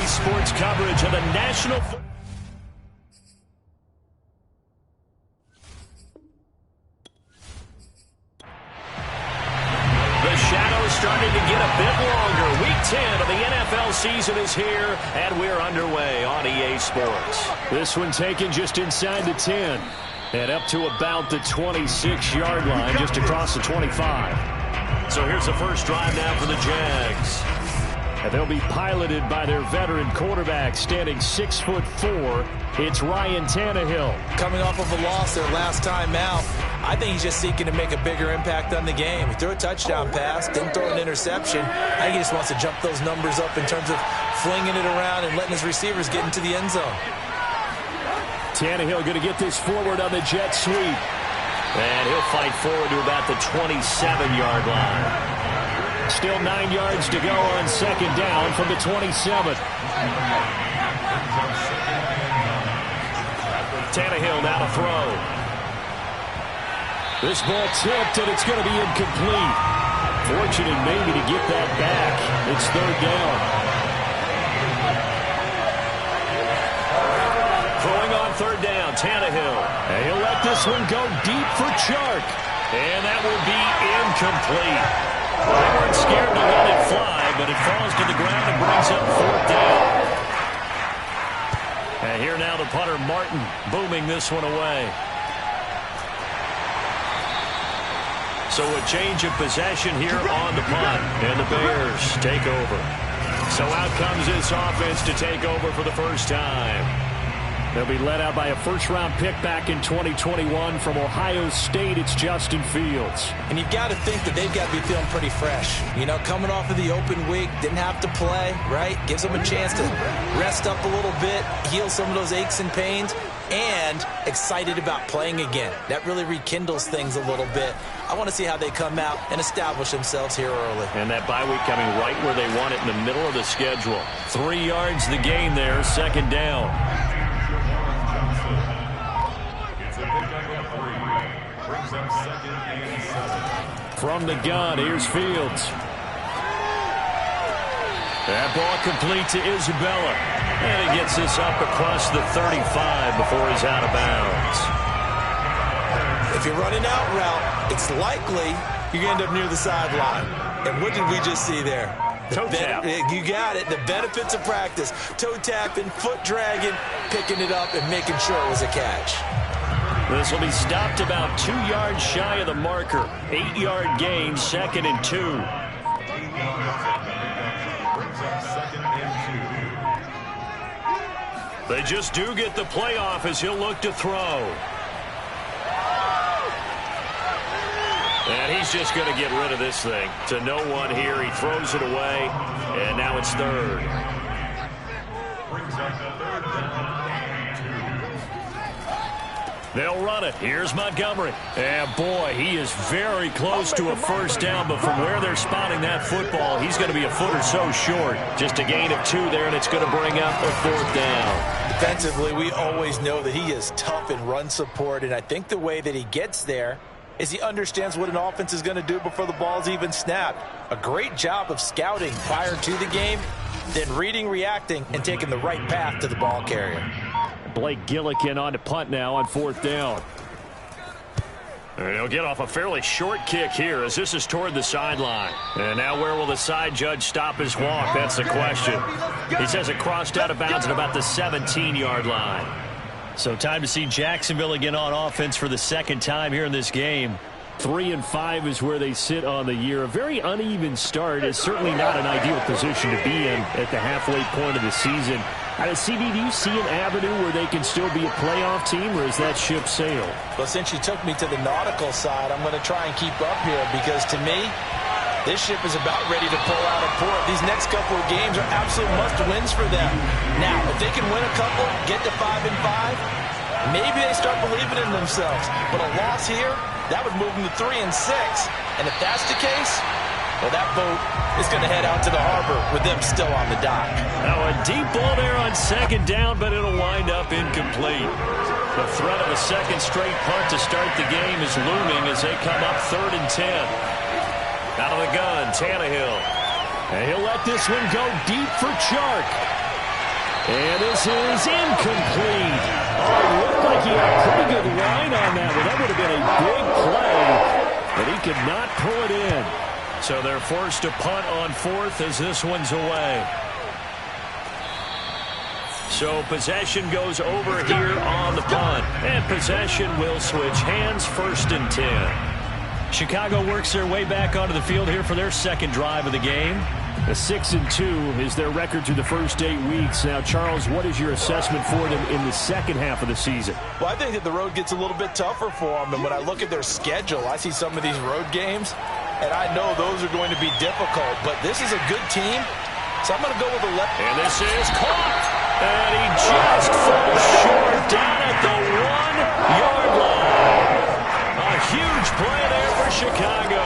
Sports coverage of the National Football. The shadow's starting to get a bit longer. Week 10 of the NFL season is here, and we're underway on EA Sports. This one taken just inside the 10 and up to about the 26-yard line, just across the 25. So here's the first drive now for the Jags. And they'll be piloted by their veteran quarterback, standing 6'4". It's Ryan Tannehill. Coming off of a loss their last time out, I think he's just seeking to make a bigger impact on the game. He threw a touchdown pass, didn't throw an interception. I think he just wants to jump those numbers up in terms of flinging it around and letting his receivers get into the end zone. Tannehill going to get this forward on the jet sweep. And he'll fight forward to about the 27-yard line. Still 9 yards to go on second down from the 27. Tannehill now to throw. This ball tipped, and it's going to be incomplete. Fortunate maybe to get that back. It's third down. Throwing on third down, Tannehill. And he'll let this one go deep for Chark. And that will be incomplete. They weren't scared to let it fly, but it falls to the ground and brings up fourth down. And here now the punter, Martin, booming this one away. So a change of possession here on the punt, and the Bears take over. So out comes this offense to take over for the first time. They'll be led out by a first-round pick back in 2021 from Ohio State. It's Justin Fields. And you've got to think that they've got to be feeling pretty fresh. You know, coming off of the open week, didn't have to play, right? Gives them a chance to rest up a little bit, heal some of those aches and pains, and excited about playing again. That really rekindles things a little bit. I want to see how they come out and establish themselves here early. And that bye week coming right where they want it, in the middle of the schedule. 3 yards the gain there, second down. From the gun, here's Fields. That ball complete to Isabella. And he gets this up across the 35 before he's out of bounds. If you're running out route, it's likely you're going to end up near the sideline. And what did we just see there? Toe tap. You got it. The benefits of practice. Toe tapping, foot dragging, picking it up, and making sure it was a catch. This will be stopped about 2 yards shy of the marker. 8-yard gain, second and 2. They just do get the playoff as he'll look to throw. And he's just going to get rid of this thing. To no one here. He throws it away. And now it's third. They'll run it. Here's Montgomery. And boy, he is very close to a first down, but from where they're spotting that football, he's going to be a foot or so short. Just a gain of 2 there, and it's going to bring up a fourth down. Defensively, we always know that he is tough in run support, and I think the way that he gets there is he understands what an offense is going to do before the ball's even snapped. A great job of scouting prior to the game, then reading, reacting, and taking the right path to the ball carrier. Blake Gillikin on to punt now on fourth down. And he'll get off a fairly short kick here as this is toward the sideline. And now where will the side judge stop his walk? That's the question. He says it crossed out of bounds at about the 17-yard line. So time to see Jacksonville again on offense for the second time here in this game. 3-5 is where they sit on the year. A very uneven start is certainly not an ideal position to be in at the halfway point of the season. CB, do you see an avenue where they can still be a playoff team, or is that ship sailed? Well, since you took me to the nautical side, I'm going to try and keep up here because, to me, this ship is about ready to pull out of port. These next couple of games are absolute must-wins for them. Now, if they can win a couple, get to 5-5, maybe they start believing in themselves. But a loss here, that would move them to 3-6. And if that's the case, well, that boat is going to head out to the harbor with them still on the dock. Now a deep ball there on second down, but it'll wind up incomplete. The threat of a second straight punt to start the game is looming as they come up 3rd and 10. Out of the gun, Tannehill. And he'll let this one go deep for Chark. And this is incomplete. Oh, it looked like he had a pretty good line on that one. That would have been a big play, but he could not pull it in. So they're forced to punt on fourth as this one's away. So possession goes over here on the punt. And possession will switch hands, 1st and 10. Chicago works their way back onto the field here for their second drive of the game. A 6-2 is their record through the first 8 weeks. Now, Charles, what is your assessment for them in the second half of the season? Well, I think that the road gets a little bit tougher for them. And when I look at their schedule, I see some of these road games, and I know those are going to be difficult. But this is a good team, so I'm going to go with the left. And this is caught. And he just falls short down at the 1-yard line. A huge play there for Chicago.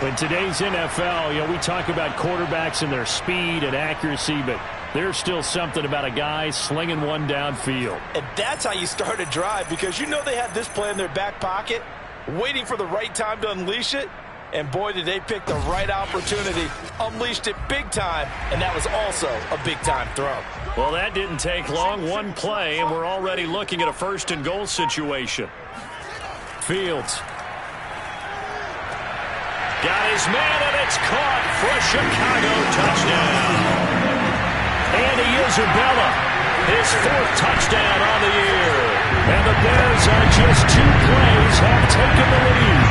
In today's NFL, we talk about quarterbacks and their speed and accuracy, but there's still something about a guy slinging one downfield. And that's how you start a drive, because you know they have this play in their back pocket, waiting for the right time to unleash it. And boy, did they pick the right opportunity, unleashed it big time, and that was also a big-time throw. Well, that didn't take long. One play, and we're already looking at a 1st and goal situation. Fields. Got his man, and it's caught for a Chicago touchdown. Andy Isabella, his 4th touchdown on the year. And the Bears on just 2 plays have taken the lead.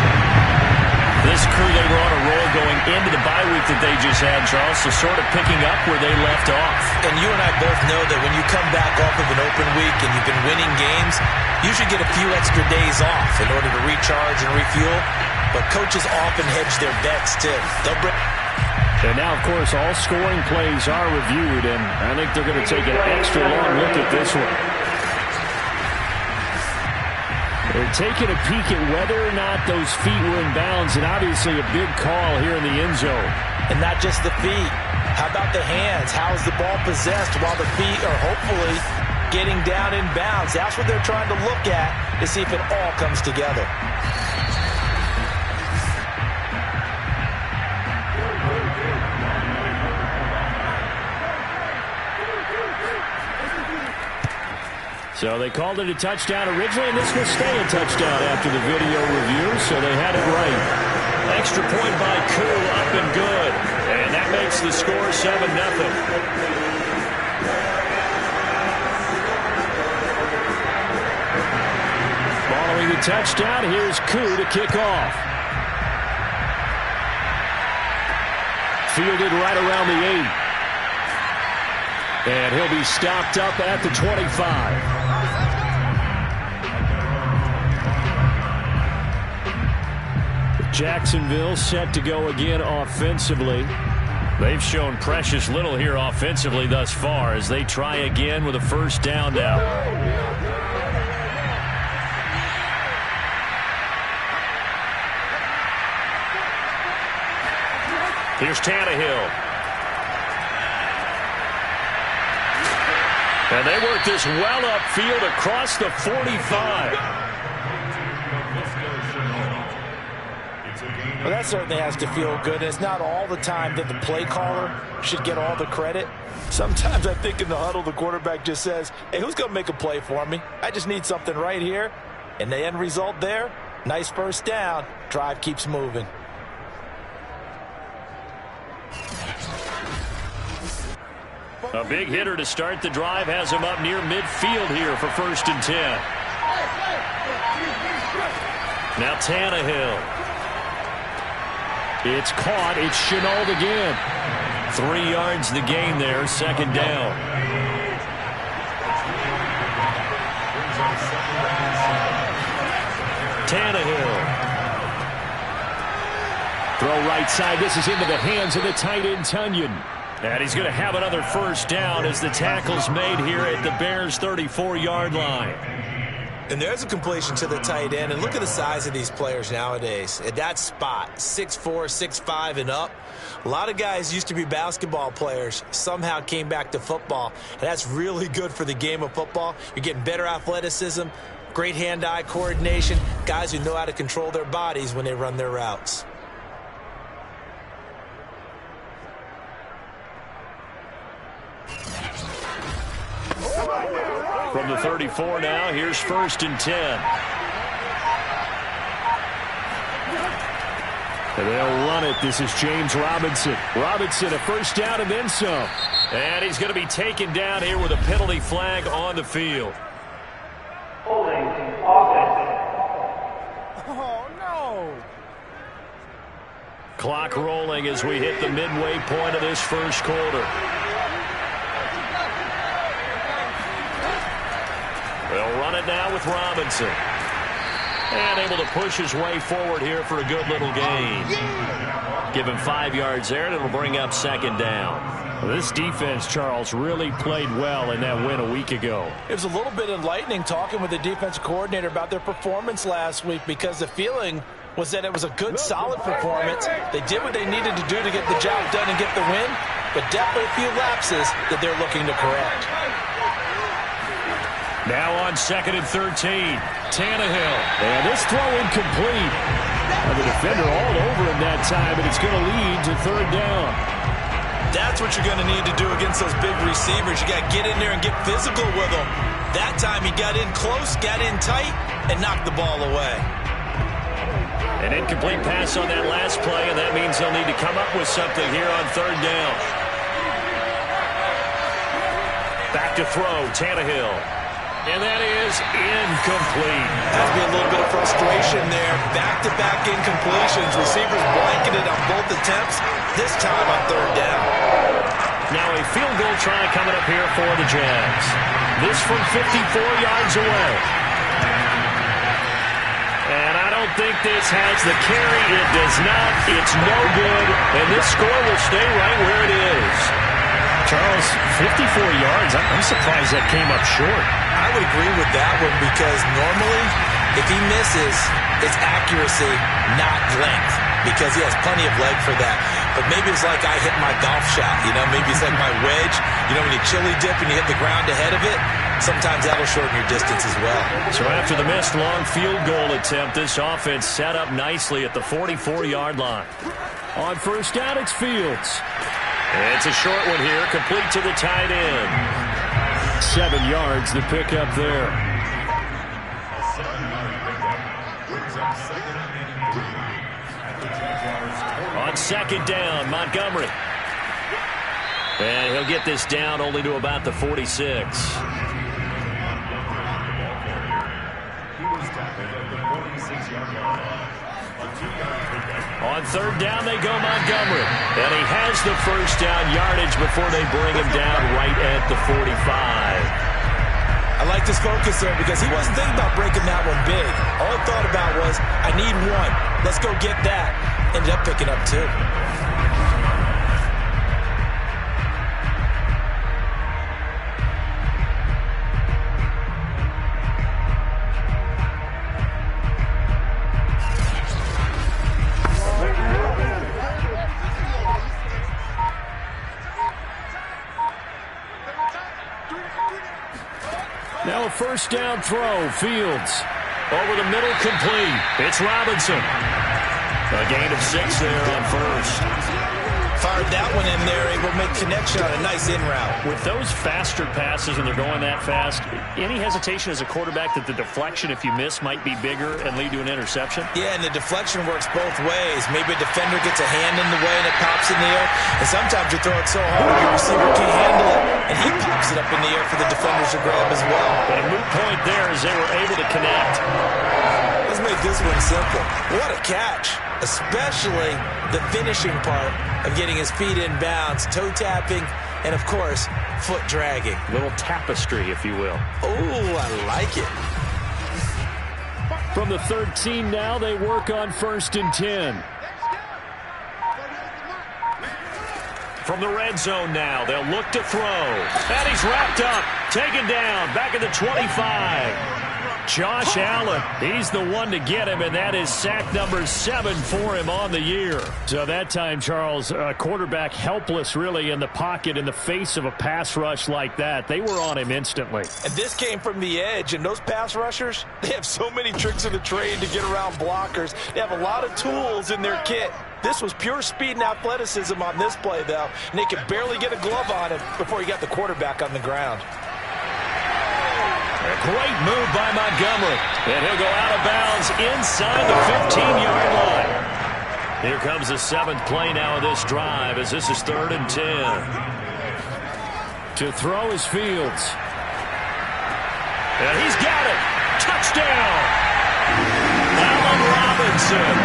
This crew, they were on a roll going into the bye week that they just had, Charles, so sort of picking up where they left off. And you and I both know that when you come back off of an open week and you've been winning games, you should get a few extra days off in order to recharge and refuel. But coaches often hedge their bets, too. And now, of course, all scoring plays are reviewed, and I think they're going to take an extra long look at this one. They're taking a peek at whether or not those feet were in bounds, and obviously a big call here in the end zone. And not just the feet. How about the hands? How is the ball possessed while the feet are hopefully getting down in bounds? That's what they're trying to look at to see if it all comes together. So they called it a touchdown originally, and this will stay a touchdown after the video review, so they had it right. Extra point by Koo, up and good. And that makes the score 7-0. Following the touchdown, here's Koo to kick off. Fielded right around the 8. And he'll be stopped up at the 25. Jacksonville set to go again offensively. They've shown precious little here offensively thus far as they try again with a 1st down now. Here's Tannehill. And they work this well upfield across the 45. Well, that certainly has to feel good. It's not all the time that the play caller should get all the credit. Sometimes I think in the huddle, the quarterback just says, hey, who's going to make a play for me? I just need something right here. And the end result there, nice 1st down. Drive keeps moving. A big hitter to start the drive has him up near midfield here for 1st and 10. Now Tannehill. It's caught. It's Shenault again. 3 yards the gain there. 2nd down. Tannehill. Throw right side. This is into the hands of the tight end, Tunyon. And he's going to have another 1st down as the tackle's made here at the Bears' 34-yard line. And there's a completion to the tight end. And look at the size of these players nowadays. At that spot, 6'4", 6'5", and up. A lot of guys used to be basketball players, somehow came back to football. And that's really good for the game of football. You're getting better athleticism, great hand-eye coordination, guys who know how to control their bodies when they run their routes. from the 34 now. Here's 1st and 10. And they'll run it. This is James Robinson. Robinson, a 1st down and then some. And he's going to be taken down here with a penalty flag on the field. Holding offense. Oh, no. Clock rolling as we hit the midway point of this 1st quarter. They'll run it now with Robinson. And able to push his way forward here for a good little gain. Give him 5 yards there, and it'll bring up 2nd down. Well, this defense, Charles, really played well in that win a week ago. It was a little bit enlightening talking with the defensive coordinator about their performance last week, because the feeling was that it was a good, solid performance. They did what they needed to do to get the job done and get the win, but definitely a few lapses that they're looking to correct. Now on 2nd and 13, Tannehill. And this throw incomplete. And the defender all over him that time, and it's going to lead to 3rd down. That's what you're going to need to do against those big receivers. You got to get in there and get physical with them. That time he got in close, got in tight, and knocked the ball away. An incomplete pass on that last play, and that means they'll need to come up with something here on 3rd down. Back to throw, Tannehill. And that is incomplete. Has to be a little bit of frustration there. Back-to-back incompletions. Receivers blanketed on both attempts, this time on 3rd down. Now a field goal try coming up here for the Jags. This from 54 yards away. And I don't think this has the carry. It does not. It's no good. And this score will stay right where it is. Charles, 54 yards. I'm surprised that came up short. I would agree with that one, because normally if he misses, it's accuracy, not length, because he has plenty of leg for that. But maybe it's like I hit my golf shot, maybe it's like my wedge. When you chili dip and you hit the ground ahead of it, sometimes that'll shorten your distance as well. So after the missed long field goal attempt, this offense set up nicely at the 44-yard line. On 1st down, it's Fields. And it's a short one here, complete to the tight end. 7 yards to pick up there. On 2nd down, Montgomery. And he'll get this down only to about the 46. On 3rd down, they go Montgomery. And he has the 1st down yardage before they bring him down right at the 45. I like this focus there, because he wasn't thinking about breaking that one big. All he thought about was, I need one. Let's go get that. Ended up picking up 2. Now a 1st down throw. Fields over the middle, complete. It's Robinson. A gain of 6 there on 1st. Fired that one in there, able to make connection on a nice in route. With those faster passes, and they're going that fast, any hesitation as a quarterback that the deflection, if you miss, might be bigger and lead to an interception? Yeah, and the deflection works both ways. Maybe a defender gets a hand in the way and it pops in the air. And sometimes you throw it so hard your receiver can't handle it, and he pops it up in the air for the defenders to grab as well. But a moot point there as they were able to connect. Let's make this one simple. What a catch. Especially the finishing part of getting his feet in bounds, toe tapping, and of course, foot dragging. Little tapestry, if you will. Oh, I like it. From the 13 now, they work on 1st and 10. From the red zone now, they'll look to throw. And he's wrapped up, taken down, back at the 25. Josh Allen, he's the one to get him, and that is sack number 7 for him on the year. So that time, Charles, a quarterback helpless really in the pocket in the face of a pass rush like that. They were on him instantly. And this came from the edge, and those pass rushers, they have so many tricks of the trade to get around blockers. They have a lot of tools in their kit. This was pure speed and athleticism on this play, though, and they could barely get a glove on him before he got the quarterback on the ground. A great move by Montgomery. And he'll go out of bounds inside the 15-yard line. Here comes the 7th play now of this drive as this is 3rd and 10. To throw is Fields. And he's got it. Touchdown. Allen Robinson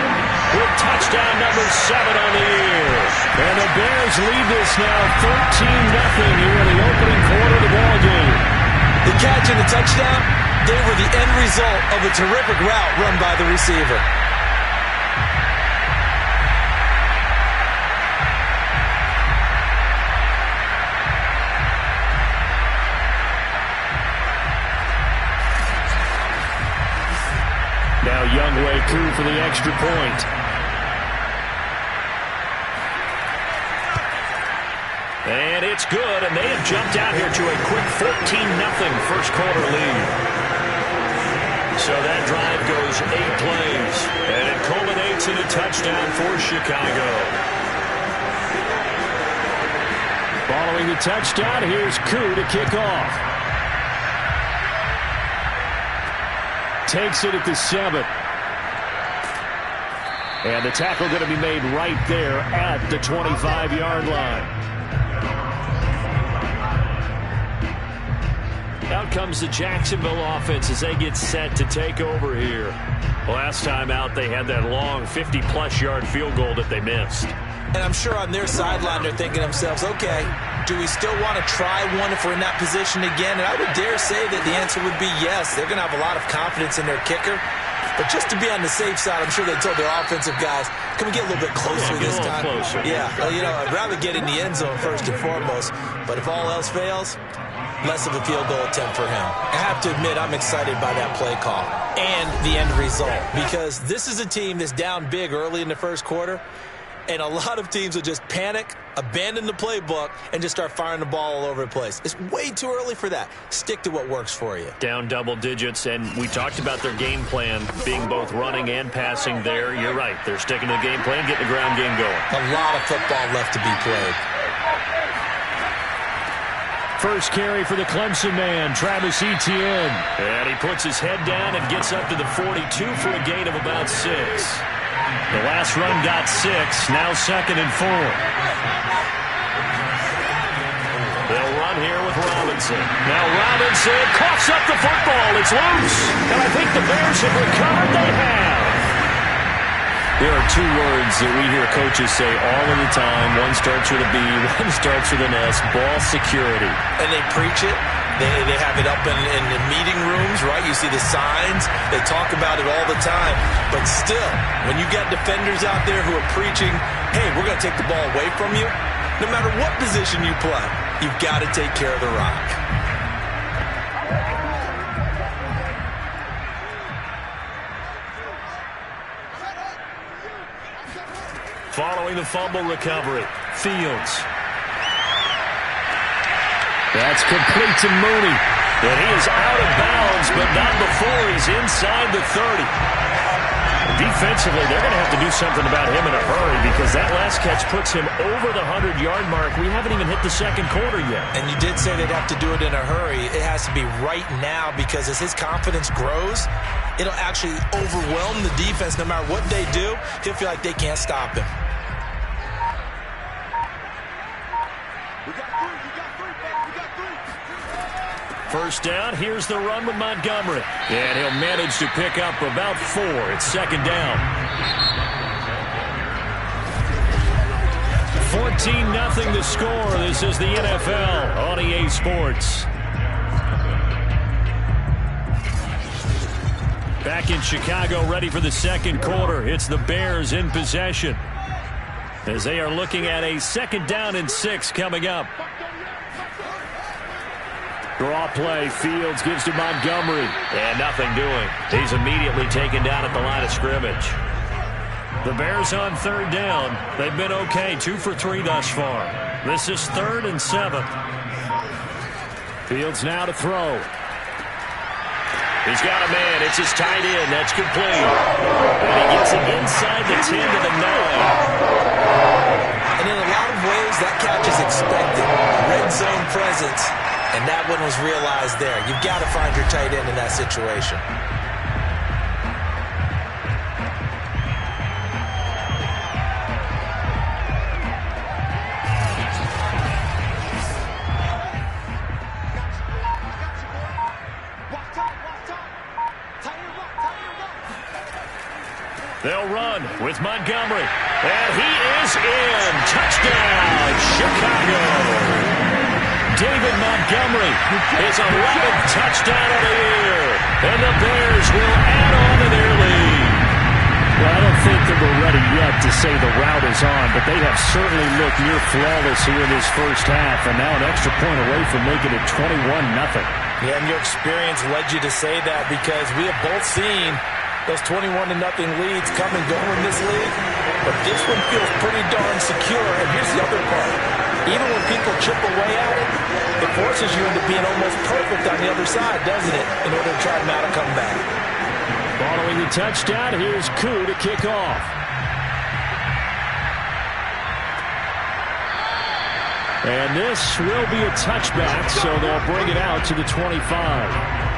with touchdown number 7 on the year. And the Bears lead this now 13-0 here in the opening quarter of the ballgame. The catch and the touchdown, they were the end result of a terrific route run by the receiver. Now Youngway through for the extra point. And it's good, and they have jumped out here to a quick 14-0 first quarter lead. So that drive goes 8 plays, and it culminates in a touchdown for Chicago. Following the touchdown, here's Koo to kick off. Takes it at the 7. And the tackle going to be made right there at the 25-yard line. Out comes the Jacksonville offense as they get set to take over here. Last time out, they had that long 50-plus yard field goal that they missed. And I'm sure on their sideline they're thinking to themselves, okay, do we still want to try one if we're in that position again? And I would dare say that the answer would be yes. They're going to have a lot of confidence in their kicker. But just to be on the safe side, I'm sure they told their offensive guys, can we get a little bit closer this time? Closer. Yeah, well, I'd rather get in the end zone first and foremost. But if all else fails, less of a field goal attempt for him. I have to admit, I'm excited by that play call and the end result. Because this is a team that's down big early in the first quarter. And a lot of teams will just panic, abandon the playbook, and just start firing the ball all over the place. It's way too early for that. Stick to what works for you. Down double digits, and we talked about their game plan being both running and passing there. You're right. They're sticking to the game plan, getting the ground game going. A lot of football left to be played. First carry for the Clemson man, Travis Etienne. And he puts his head down and gets up to the 42 for a gain of about 6. The last run got 6, now 2nd and 4. They'll run here with Robinson. Now Robinson coughs up the football. It's loose. And I think the Bears have recovered. They have. There are 2 words that we hear coaches say all of the time. One starts with a B, one starts with an S, ball security. And they preach it. They have it up in the meeting rooms, right? You see the signs. They talk about it all the time. But still, when you got defenders out there who are preaching, hey, we're going to take the ball away from you, no matter what position you play, you've got to take care of the rock. Following the fumble recovery, Fields. That's complete to Mooney. And he is out of bounds, but not before he's inside the 30. Defensively, they're going to have to do something about him in a hurry because that last catch puts him over the 100-yard mark. We haven't even hit the second quarter yet. And you did say they'd have to do it in a hurry. It has to be right now because as his confidence grows, it'll actually overwhelm the defense. No matter what they do, he'll feel like they can't stop him. First down, here's the run with Montgomery. And he'll manage to pick up about 4. It's 2nd down. 14-0 the score. This is the NFL on EA Sports. Back in Chicago, ready for the second quarter. It's the Bears in possession as they are looking at a 2nd down and 6 coming up. Draw play. Fields gives to Montgomery. And nothing doing. He's immediately taken down at the line of scrimmage. The Bears on 3rd down. They've been okay. 2 for 3 thus far. This is 3rd and 7. Fields now to throw. He's got a man. It's his tight end. That's complete. And he gets it inside the 10 to the 9. And in a lot of ways, that catch is expected. Red zone presence. And that one was realized there. You've got to find your tight end in that situation. They'll run with Montgomery. And he is in. Touchdown, Chicago. David Montgomery, his 11th touchdown of the year. And the Bears will add on to their lead. Well, I don't think that we're ready yet to say the route is on, but they have certainly looked near flawless here in this first half, and now an extra point away from making it 21-0. Yeah, and your experience led you to say that because we have both seen those 21-0 leads come and go in this league. But this one feels pretty darn secure. And here's the other part. Even when people chip away at it, it forces you into being almost perfect on the other side, doesn't it, in order to try to mount a comeback. Following the touchdown, here's Koo to kick off. And this will be a touchback, so they'll bring it out to the 25.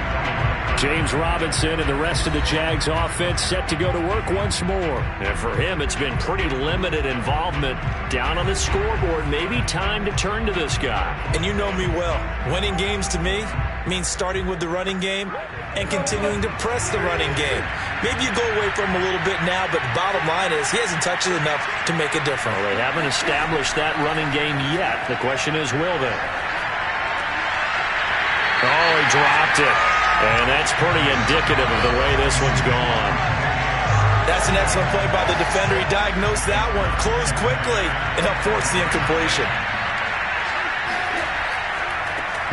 James Robinson and the rest of the Jags offense set to go to work once more. And for him, it's been pretty limited involvement down on the scoreboard. Maybe time to turn to this guy. And you know me well. Winning games to me means starting with the running game and continuing to press the running game. Maybe you go away from him a little bit now, but the bottom line is he hasn't touched it enough to make a difference. Well, they haven't established that running game yet. The question is, will they? Oh, he dropped it. And that's pretty indicative of the way this one's gone. That's an excellent play by the defender. He diagnosed that one, closed quickly, and helped force the incompletion.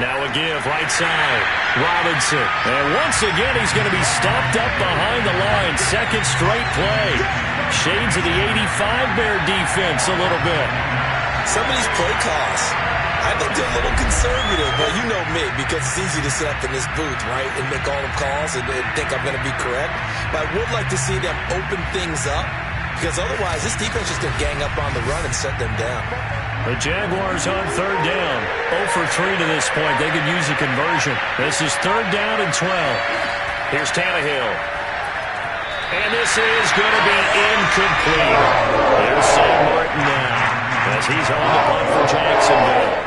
Now a give, right side. Robinson. And once again, he's going to be stopped up behind the line. Second straight play. Shades of the 85 Bear defense a little bit. Some of these play calls, I think they're a little conservative, but you know me, because it's easy to sit up in this booth, right, and make all the calls and think I'm going to be correct. But I would like to see them open things up, because otherwise this defense is going to gang up on the run and set them down. The Jaguars on third down. 0 for 3 to this point. They could use a conversion. This is third down and 12. Here's Tannehill. And this is going to be incomplete. Here's Sam Martin now, as he's on the punt for Jacksonville.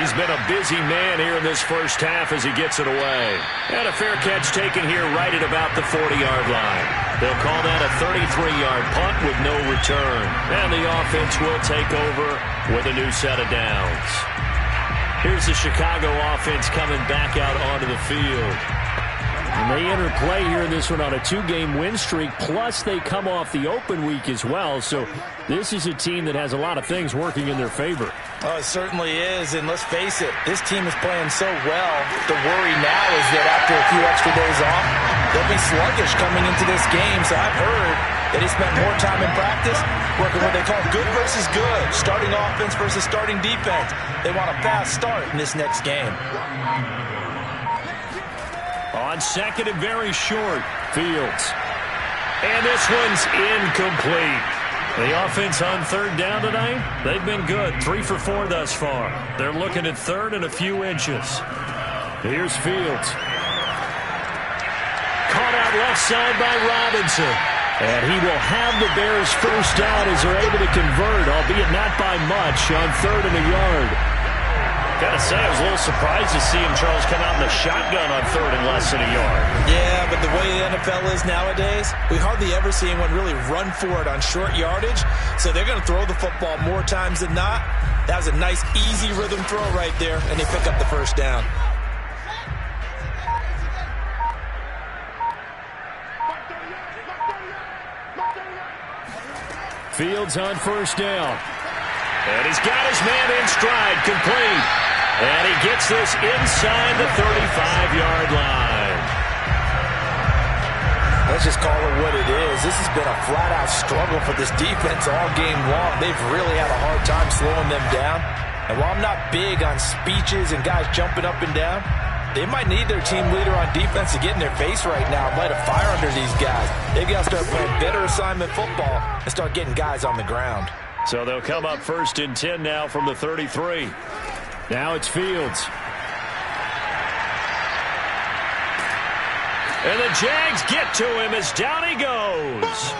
He's been a busy man here in this first half as he gets it away. And a fair catch taken here right at about the 40-yard line. They'll call that a 33-yard punt with no return. And the offense will take over with a new set of downs. Here's the Chicago offense coming back out onto the field. And they enter play here in this one on a 2-game win streak, plus they come off the open week as well. So this is a team that has a lot of things working in their favor. Oh, it certainly is, and let's face it, this team is playing so well. The worry now is that after a few extra days off, they'll be sluggish coming into this game. So I've heard that they spent more time in practice working what they call good versus good, starting offense versus starting defense. They want a fast start in this next game. On second and very short, Fields. And this one's incomplete. The offense on third down tonight, they've been good. 3 for 4 thus far. They're looking at third and a few inches. Here's Fields. Caught out left side by Robinson. And he will have the Bears first down as they're able to convert, albeit not by much, on third and a yard. Gotta say, I was a little surprised to see him, Charles, come out in the shotgun on third and less than a yard. Yeah, but the way the NFL is nowadays, we hardly ever see anyone really run for it on short yardage. So they're going to throw the football more times than not. That was a nice, easy rhythm throw right there, and they pick up the first down. Fields on first down. And he's got his man in stride, complete. And he gets this inside the 35-yard line. Let's just call it what it is. This has been a flat-out struggle for this defense all game long. They've really had a hard time slowing them down. And while I'm not big on speeches and guys jumping up and down, they might need their team leader on defense to get in their face right now and light a fire under these guys. They've got to start playing better assignment football and start getting guys on the ground. So they'll come up first and 10 now from the 33. Now it's Fields. And the Jags get to him as down he goes.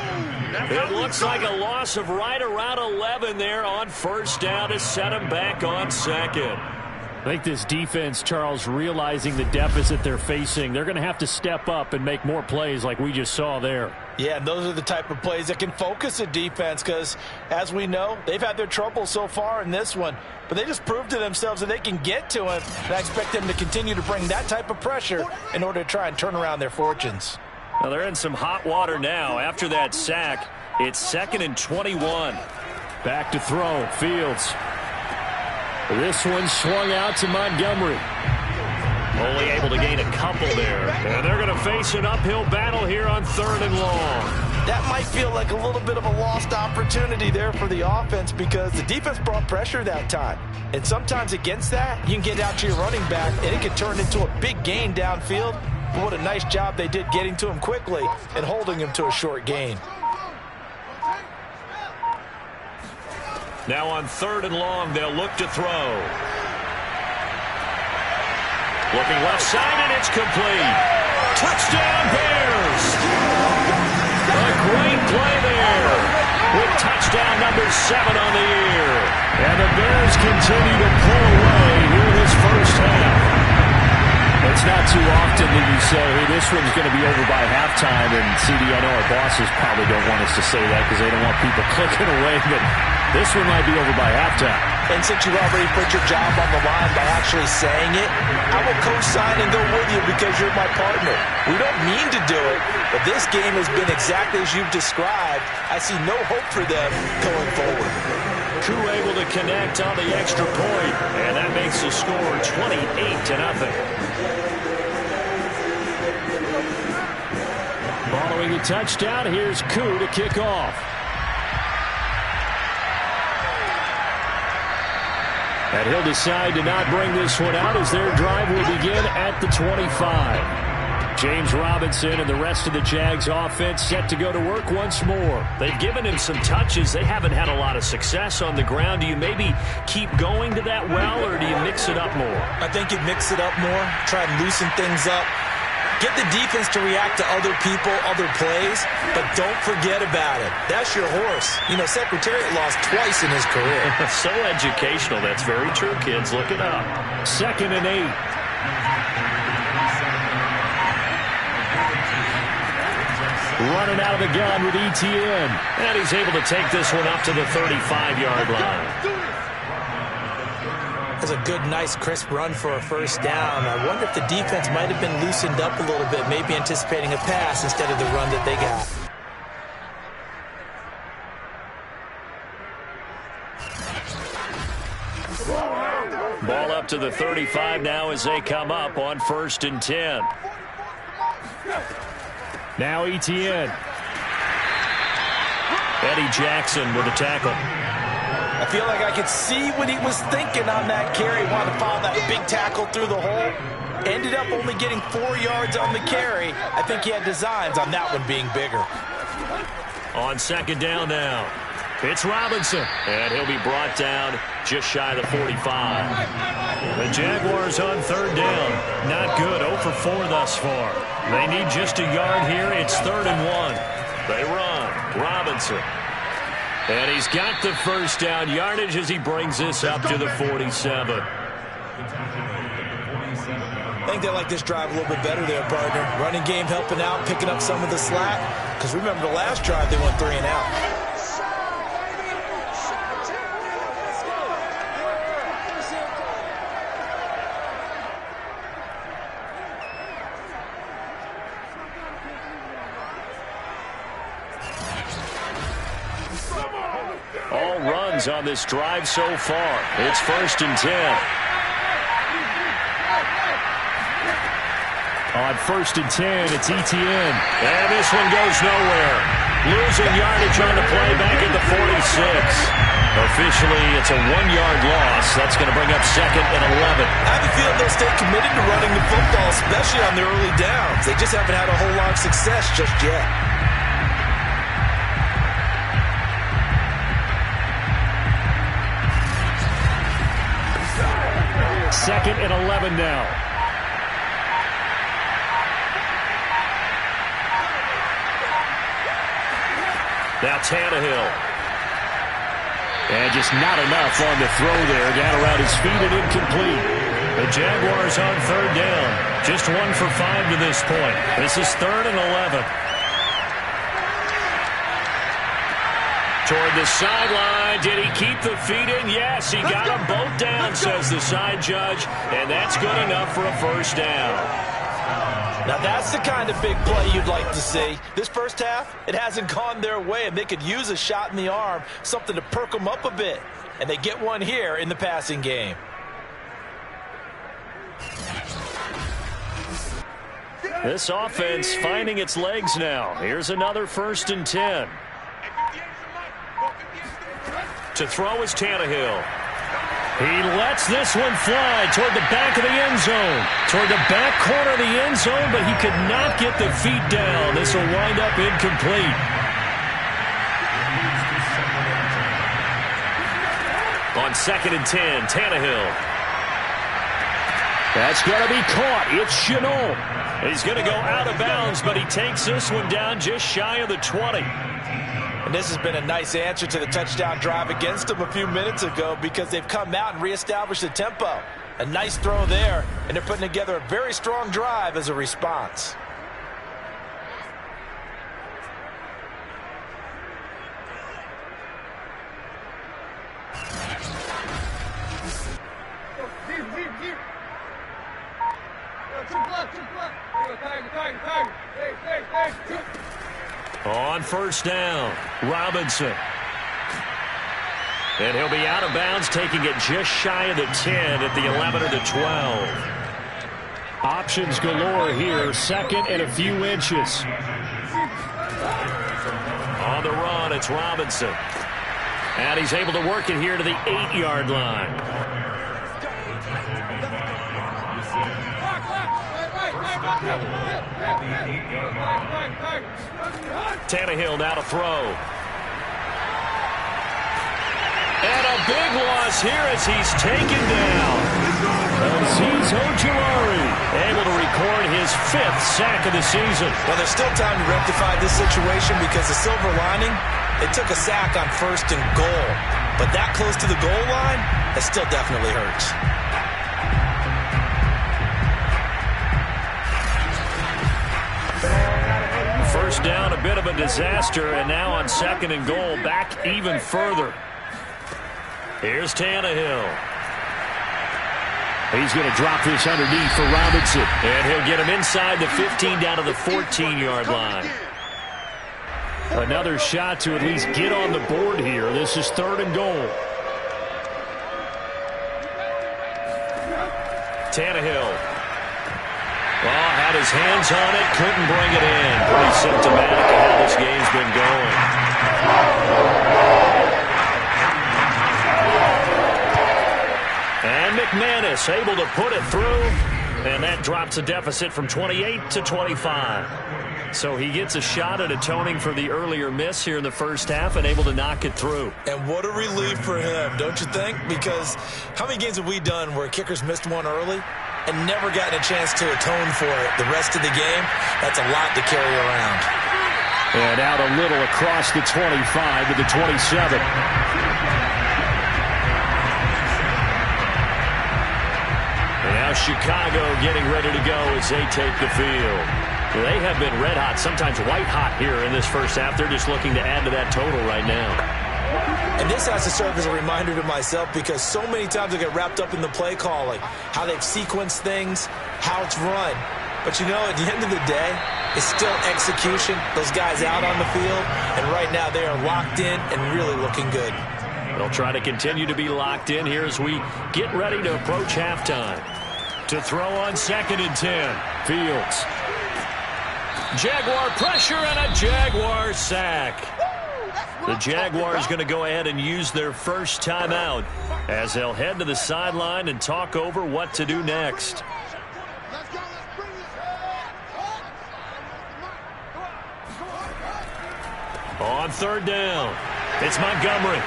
It looks like a loss of right around 11 there on first down to set him back on second. I think this defense, Charles, realizing the deficit they're facing, they're going to have to step up and make more plays like we just saw there. Yeah, and those are the type of plays that can focus a defense because, as we know, they've had their trouble so far in this one. But they just proved to themselves that they can get to him, and I expect them to continue to bring that type of pressure in order to try and turn around their fortunes. Well, they're in some hot water now. After that sack, it's 2nd and 21. Back to throw, Fields. This one swung out to Montgomery. Only able to gain a couple there. And they're going to face an uphill battle here on 3rd and long. That might feel like a little bit of a lost opportunity there for the offense because the defense brought pressure that time. And sometimes against that, you can get out to your running back, and it can turn into a big gain downfield. But what a nice job they did getting to him quickly and holding him to a short gain. Now on 3rd and long, they'll look to throw. Looking left side, and it's complete. Touchdown, Bears! A great play there with touchdown number 7 on the year. And the Bears continue to pull away here this first half. It's not too often that you say, hey, this one's going to be over by halftime. And, CD, I know our bosses probably don't want us to say that because they don't want people clicking away, but this one might be over by halftime. And since you've already put your job on the line by actually saying it, I will co-sign and go with you because you're my partner. We don't mean to do it, but this game has been exactly as you've described. I see no hope for them going forward. Koo able to connect on the extra point, and that makes the score 28-0. Following a touchdown, here's Koo to kick off. And he'll decide to not bring this one out as their drive will begin at the 25. James Robinson and the rest of the Jags offense set to go to work once more. They've given him some touches. They haven't had a lot of success on the ground. Do you maybe keep going to that well, or do you mix it up more? I think you mix it up more, try and loosen things up. Get the defense to react to other people, other plays, but don't forget about it. That's your horse. You know, Secretariat lost twice in his career. So educational. That's very true, kids. Look it up. 2nd and 8. Running out of the gun with ETN. And he's able to take this one up to the 35-yard line. That's a good, nice, crisp run for a first down. I wonder if the defense might have been loosened up a little bit, maybe anticipating a pass instead of the run that they got. Ball up to the 35 now as they come up on 1st and 10. Now ETN. Eddie Jackson with a tackle. I feel like I could see what he was thinking on that carry. Wanted to follow that big tackle through the hole. Ended up only getting 4 yards on the carry. I think he had designs on that one being bigger. On 2nd down now. It's Robinson. And he'll be brought down just shy of the 45. The Jaguars on 3rd down. Not good. 0 for 4 thus far. They need just a yard here. It's 3rd and 1. They run. Robinson. And he's got the first down yardage as he brings this up to the 47. I think they like this drive a little bit better there, partner. Running game helping out, picking up some of the slack. Because remember the last drive, they went 3 and out. All runs on this drive so far. It's 1st and 10. On 1st and 10, it's ETN. And this one goes nowhere. Losing yardage on the play back at the 46. Officially, it's a 1-yard loss. That's going to bring up 2nd and 11. I have a feeling they'll stay committed to running the football, especially on the early downs. They just haven't had a whole lot of success just yet. 7 now. Now Tannehill. And just not enough on the throw there. Down around his feet and incomplete. The Jaguars on 3rd down. Just 1 for 5 to this point. This is 3rd and 11. Toward the sideline. Did he keep the feet in? Yes, he got them both down, says the side judge. And that's good enough for a 1st down. Now that's the kind of big play you'd like to see. This first half, it hasn't gone their way, and they could use a shot in the arm, something to perk them up a bit. And they get one here in the passing game. This offense finding its legs now. Here's another 1st and 10. To throw is Tannehill. He lets this one fly toward the back of the end zone. Toward the back corner of the end zone, but he could not get the feet down. This will wind up incomplete. On 2nd and 10, Tannehill. That's going to be caught. It's Chenault. He's going to go out of bounds, but he takes this one down just shy of the 20. And this has been a nice answer to the touchdown drive against them a few minutes ago because they've come out and reestablished the tempo. A nice throw there, and they're putting together a very strong drive as a response. On 1st down, Robinson. And he'll be out of bounds, taking it just shy of the 10 at the 11 or the 12. Options galore here, 2nd and a few inches. On the run, it's Robinson. And he's able to work it here to the 8-yard line. Tannehill now to throw. And a big loss here as he's taken down. Azeez Ojulari able to record his 5th sack of the season. Well, there's still time to rectify this situation because the silver lining, they took a sack on 1st and goal. But that close to the goal line, that still definitely hurts. 1st down, a bit of a disaster, and now on 2nd and goal, back even further. Here's Tannehill. He's going to drop this underneath for Robinson. And he'll get him inside the 15 down to the 14-yard line. Another shot to at least get on the board here. This is 3rd and goal. Tannehill. Well, had his hands on it, couldn't bring it in. Pretty symptomatic of how this game's been going. And McManus able to put it through, and that drops the deficit from 28 to 25. So he gets a shot at atoning for the earlier miss here in the 1st half and able to knock it through. And what a relief for him, don't you think? Because how many games have we done where kickers missed one early and never gotten a chance to atone for it the rest of the game? That's a lot to carry around. And out a little across the 25 to the 27. And now Chicago getting ready to go as they take the field. They have been red hot, sometimes white hot here in this 1st half. They're just looking to add to that total right now. And this has to serve as a reminder to myself because so many times I get wrapped up in the play calling, how they've sequenced things, how it's run. But, you know, at the end of the day, it's still execution. Those guys out on the field, and right now they are locked in and really looking good. They'll try to continue to be locked in here as we get ready to approach halftime. To throw on 2nd and 10, Fields. Jaguar pressure and a Jaguar sack. The Jaguars going to go ahead and use their 1st timeout as they'll head to the sideline and talk over what to do next. On 3rd down, it's Montgomery.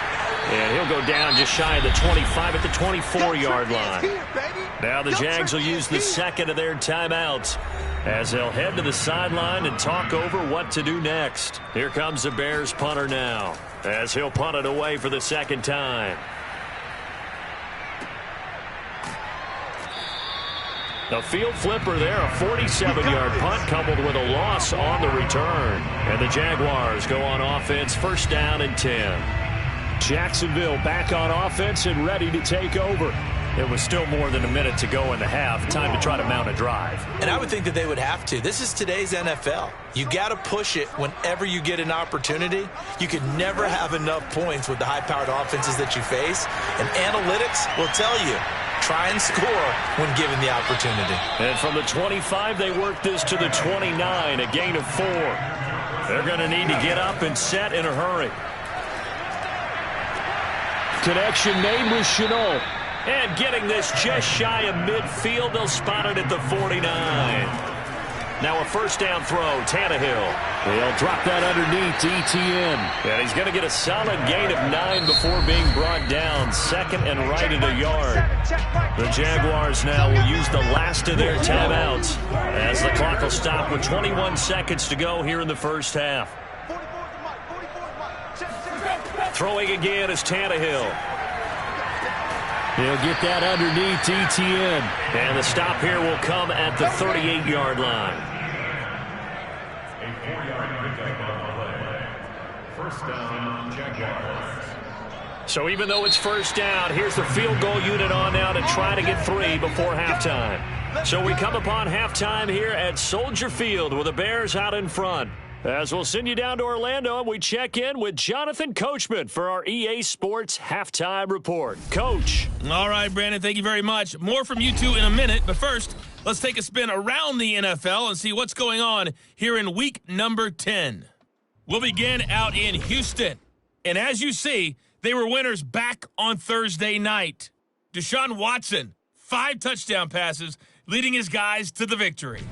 And he'll go down just shy of the 25 at the 24-yard line. Now the Jags will use the second of their timeouts as they'll head to the sideline and talk over what to do next. Here comes the Bears punter now as he'll punt it away for the second time. The field flipper there, a 47-yard punt coupled with a loss on the return. And the Jaguars go on offense, first down and 10. Jacksonville back on offense and ready to take over. It was still more than a minute to go in the half. Time to try to mount a drive. And I would think that they would have to. This is today's NFL. You got to push it whenever you get an opportunity. You can never have enough points with the high-powered offenses that you face. And analytics will tell you, try and score when given the opportunity. And from the 25, they work this to the 29, a gain of 4. They're going to need to get up and set in a hurry. Connection made with Chenault. And getting this just shy of midfield, they'll spot it at the 49. Now a first down throw, Tannehill. He'll drop that underneath to Etienne. And he's going to get a solid gain of 9 before being brought down. Second and right at a yard. The Jaguars now will use the last of their timeouts as the clock will stop with 21 seconds to go here in the first half. Throwing again is Tannehill. He'll get that underneath Etienne. And the stop here will come at the 38-yard line. First down, Jaguars. So even though it's first down, here's the field goal unit on now to try to get 3 before halftime. So we come upon halftime here at Soldier Field with the Bears out in front. As we'll send you down to Orlando, and we check in with Jonathan Coachman for our EA Sports Halftime Report. Coach. All right, Brandon, thank you very much. More from you two in a minute, but first, let's take a spin around the NFL and see what's going on here in week number 10. We'll begin out in Houston. And as you see, they were winners back on Thursday night. Deshaun Watson, 5 touchdown passes, leading his guys to the victory.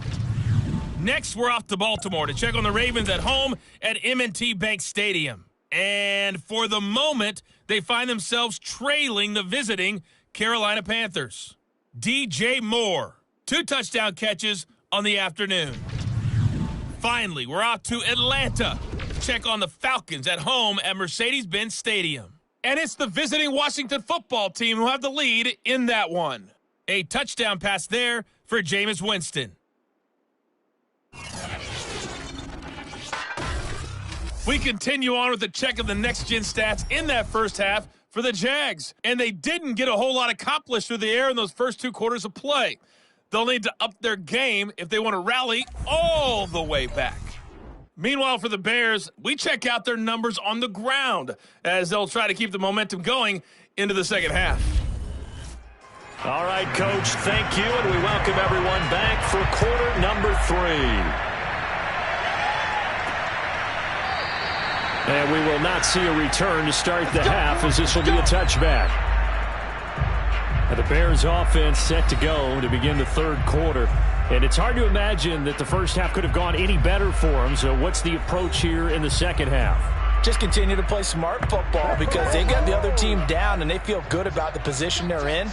Next, we're off to Baltimore to check on the Ravens at home at M&T Bank Stadium. And for the moment, they find themselves trailing the visiting Carolina Panthers. DJ Moore, 2 touchdown catches on the afternoon. Finally, we're off to Atlanta to check on the Falcons at home at Mercedes-Benz Stadium. And it's the visiting Washington football team who have the lead in that one. A touchdown pass there for Jameis Winston. We continue on with the check of the next-gen stats in that first half for the Jags. And they didn't get a whole lot accomplished through the air in those first 2 quarters of play. They'll need to up their game if they want to rally all the way back. Meanwhile, for the Bears, we check out their numbers on the ground as they'll try to keep the momentum going into the second half. All right, Coach, thank you, and we welcome everyone back for quarter number 3. And we will not see a return to start the half as this will be a touchback. And the Bears offense set to go to begin the third quarter. And it's hard to imagine that the first half could have gone any better for them. So what's the approach here in the second half? Just continue to play smart football because they got the other team down and they feel good about the position they're in.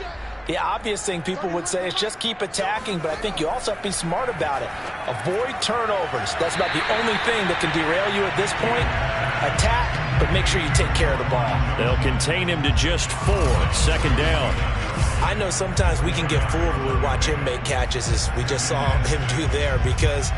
The obvious thing people would say is just keep attacking, but I think you also have to be smart about it. Avoid turnovers. That's about the only thing that can derail you at this point. Attack, but make sure you take care of the ball. They'll contain him to just 4. Second down. I know sometimes we can get fooled when we watch him make catches, as we just saw him do there, because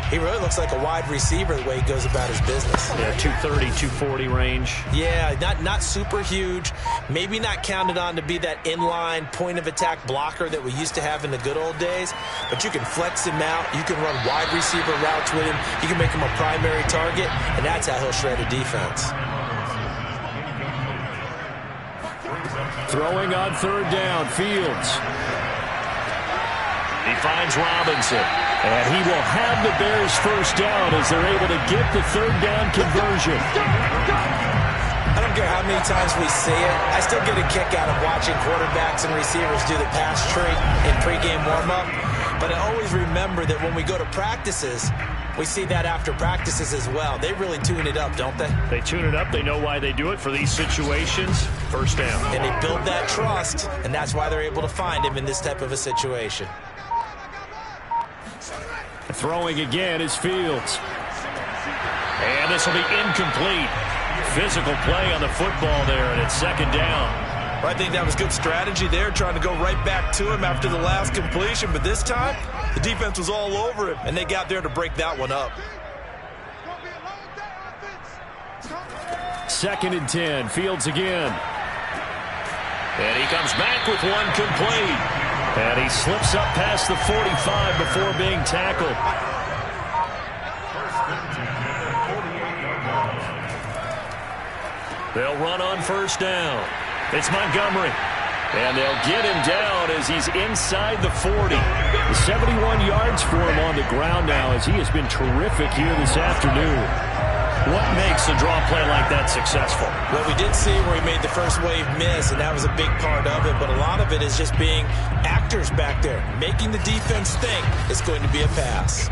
he really looks like a wide receiver the way he goes about his business. Yeah, 230, 240 range. Yeah, not super huge. Maybe not counted on to be that inline point-of-attack blocker that we used to have in the good old days. But you can flex him out. You can run wide receiver routes with him. You can make him a primary target, and that's how he'll shred a defense. Throwing on third down, Fields. He finds Robinson. And he will have the Bears first down as they're able to get the third down conversion. I don't care how many times we see it. I still get a kick out of watching quarterbacks and receivers do the pass tree in pregame warm-up But I always remember that when we go to practices, we see that after practices as well. They really tune it up, don't they? They tune it up. They know why they do it for these situations. First down. And they build that trust, and that's why they're able to find him in this type of a situation. Throwing again is Fields. And this will be incomplete. Physical play on the football there, and it's second down. I think that was good strategy there, trying to go right back to him after the last completion. But this time, the defense was all over him, and they got there to break that one up. 2nd and 10. Fields again. And he comes back with one complete. And he slips up past the 45 before being tackled. They'll run on first down. It's Montgomery. And they'll get him down as he's inside the 40. 71 yards for him on the ground now as he has been terrific here this afternoon. What makes a draw play like that successful? Well, we did see where he made the first wave miss, and that was a big part of it. But a lot of it is just being actors back there, making the defense think it's going to be a pass.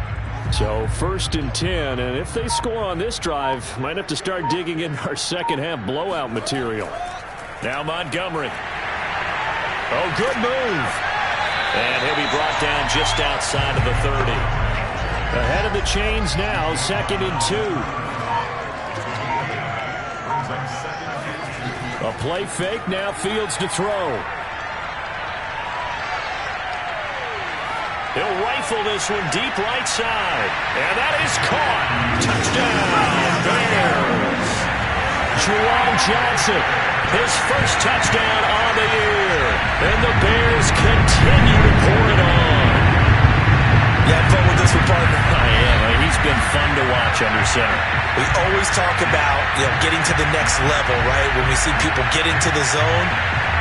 So 1st and 10, and if they score on this drive, might have to start digging in our second half blowout material. Now Montgomery. Oh, good move. And he'll be brought down just outside of the 30. Ahead of the chains now, 2nd and 2. A play fake, now Fields to throw. He'll rifle this one deep right side. And that is caught. Touchdown, Bears. Juwan Johnson, his first touchdown on the year. And the Bears continue to pour it on. Yeah, I'm fun with this one, partner. I am. He's been fun to watch under center. We always talk about, getting to the next level, right? When we see people get into the zone,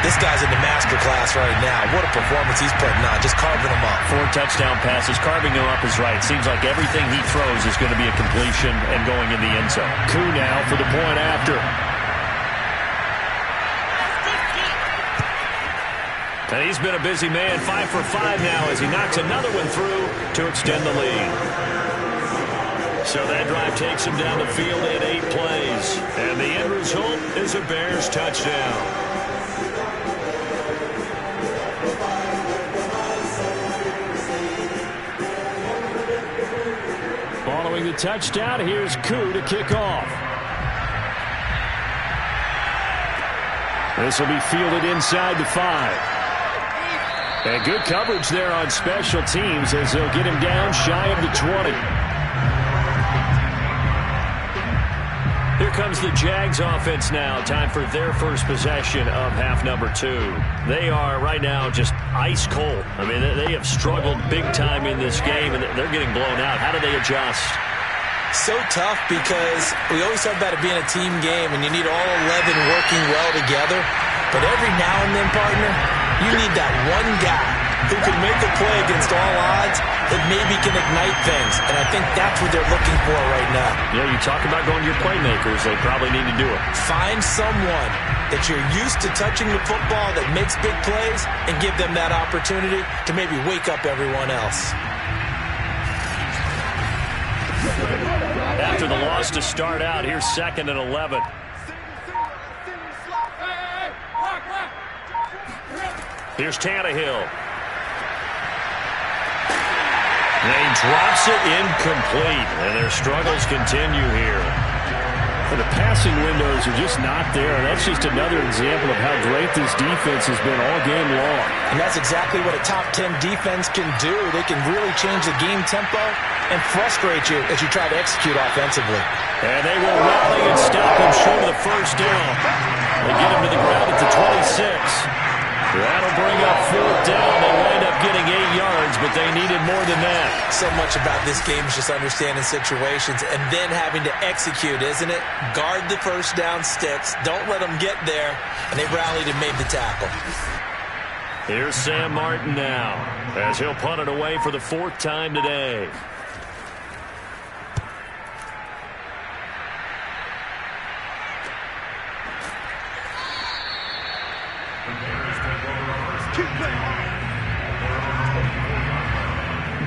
this guy's in the master class right now. What a performance he's putting on, just carving them up. 4 touchdown passes, carving him up is right. Seems like everything he throws is going to be a completion and going in the end zone. Koo now for the point after. And he's been a busy man, 5 for 5 now as he knocks another one through to extend the lead. So that drive takes him down the field in 8 plays. And the end result is a Bears touchdown. Following the touchdown, here's Koo to kick off. This will be fielded inside the 5. And good coverage there on special teams as they'll get him down shy of the 20. Here comes the Jags offense now. Time for their first possession of half number 2. They are right now just ice cold. I mean, they have struggled big time in this game, and they're getting blown out. How do they adjust? So tough because we always talk about it being a team game, and you need all 11 working well together. But every now and then, partner, you need that one guy who can make a play against all odds that maybe can ignite things. And I think that's what they're looking for right now. Yeah, you talk about going to your playmakers. They probably need to do it. Find someone that you're used to touching the football that makes big plays and give them that opportunity to maybe wake up everyone else. After the loss to start out, here's 2nd and 11. Here's Tannehill. And he drops it incomplete. And their struggles continue here. The passing windows are just not there. That's just another example of how great this defense has been all game long. And that's exactly what a top 10 defense can do. They can really change the game tempo and frustrate you as you try to execute offensively. And they will rally and stop him short of the first down. They get him to the ground at the 26. That'll bring up 4th down. They wind up getting 8 yards, but they needed more than that. So much about this game is just understanding situations and then having to execute, isn't it? Guard the first down sticks. Don't let them get there. And they rallied and made the tackle. Here's Sam Martin now as he'll punt it away for the 4th time today.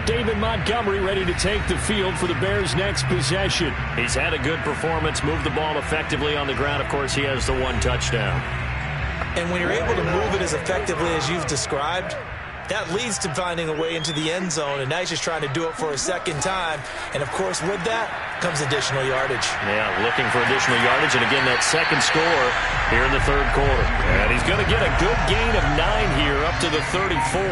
David Montgomery ready to take the field for the Bears' next possession. He's had a good performance, moved the ball effectively on the ground. Of course, he has the one touchdown. And when you're able to move it as effectively as you've described, that leads to finding a way into the end zone, and now he's just trying to do it for a second time. And, of course, with that comes additional yardage. Yeah, looking for additional yardage, and again, that second score here in the third quarter. And he's going to get a good gain of 9 here up to the 34.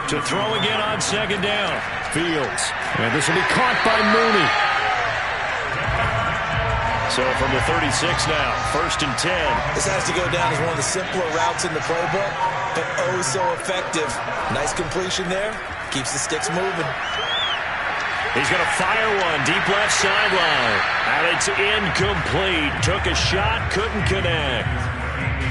To throw again on second down. Fields. And this will be caught by Mooney. So from the 36 now, 1st and 10. This has to go down as one of the simpler routes in the playbook, but oh so effective. Nice completion there. Keeps the sticks moving. He's going to fire one deep left sideline. And it's incomplete. Took a shot, couldn't connect.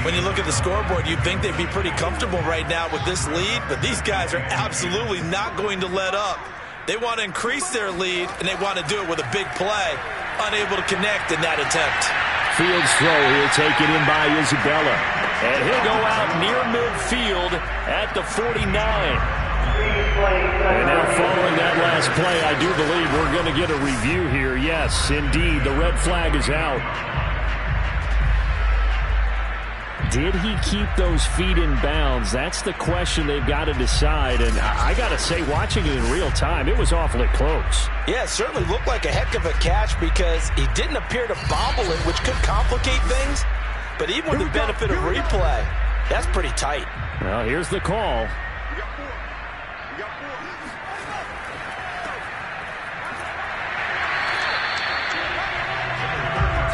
When you look at the scoreboard, you'd think they'd be pretty comfortable right now with this lead, but these guys are absolutely not going to let up. They want to increase their lead, and they want to do it with a big play. Unable to connect in that attempt. Fields throw here taken in by Isabella. And he'll go out near midfield at the 49. And now following that last play, I do believe we're going to get a review here. Yes, indeed, the red flag is out. Did he keep those feet in bounds? That's the question they've got to decide. And I got to say, watching it in real time, it was awfully close. Yeah, it certainly looked like a heck of a catch because he didn't appear to bobble it, which could complicate things. But even with the benefit of replay, that's pretty tight. Well, here's the call.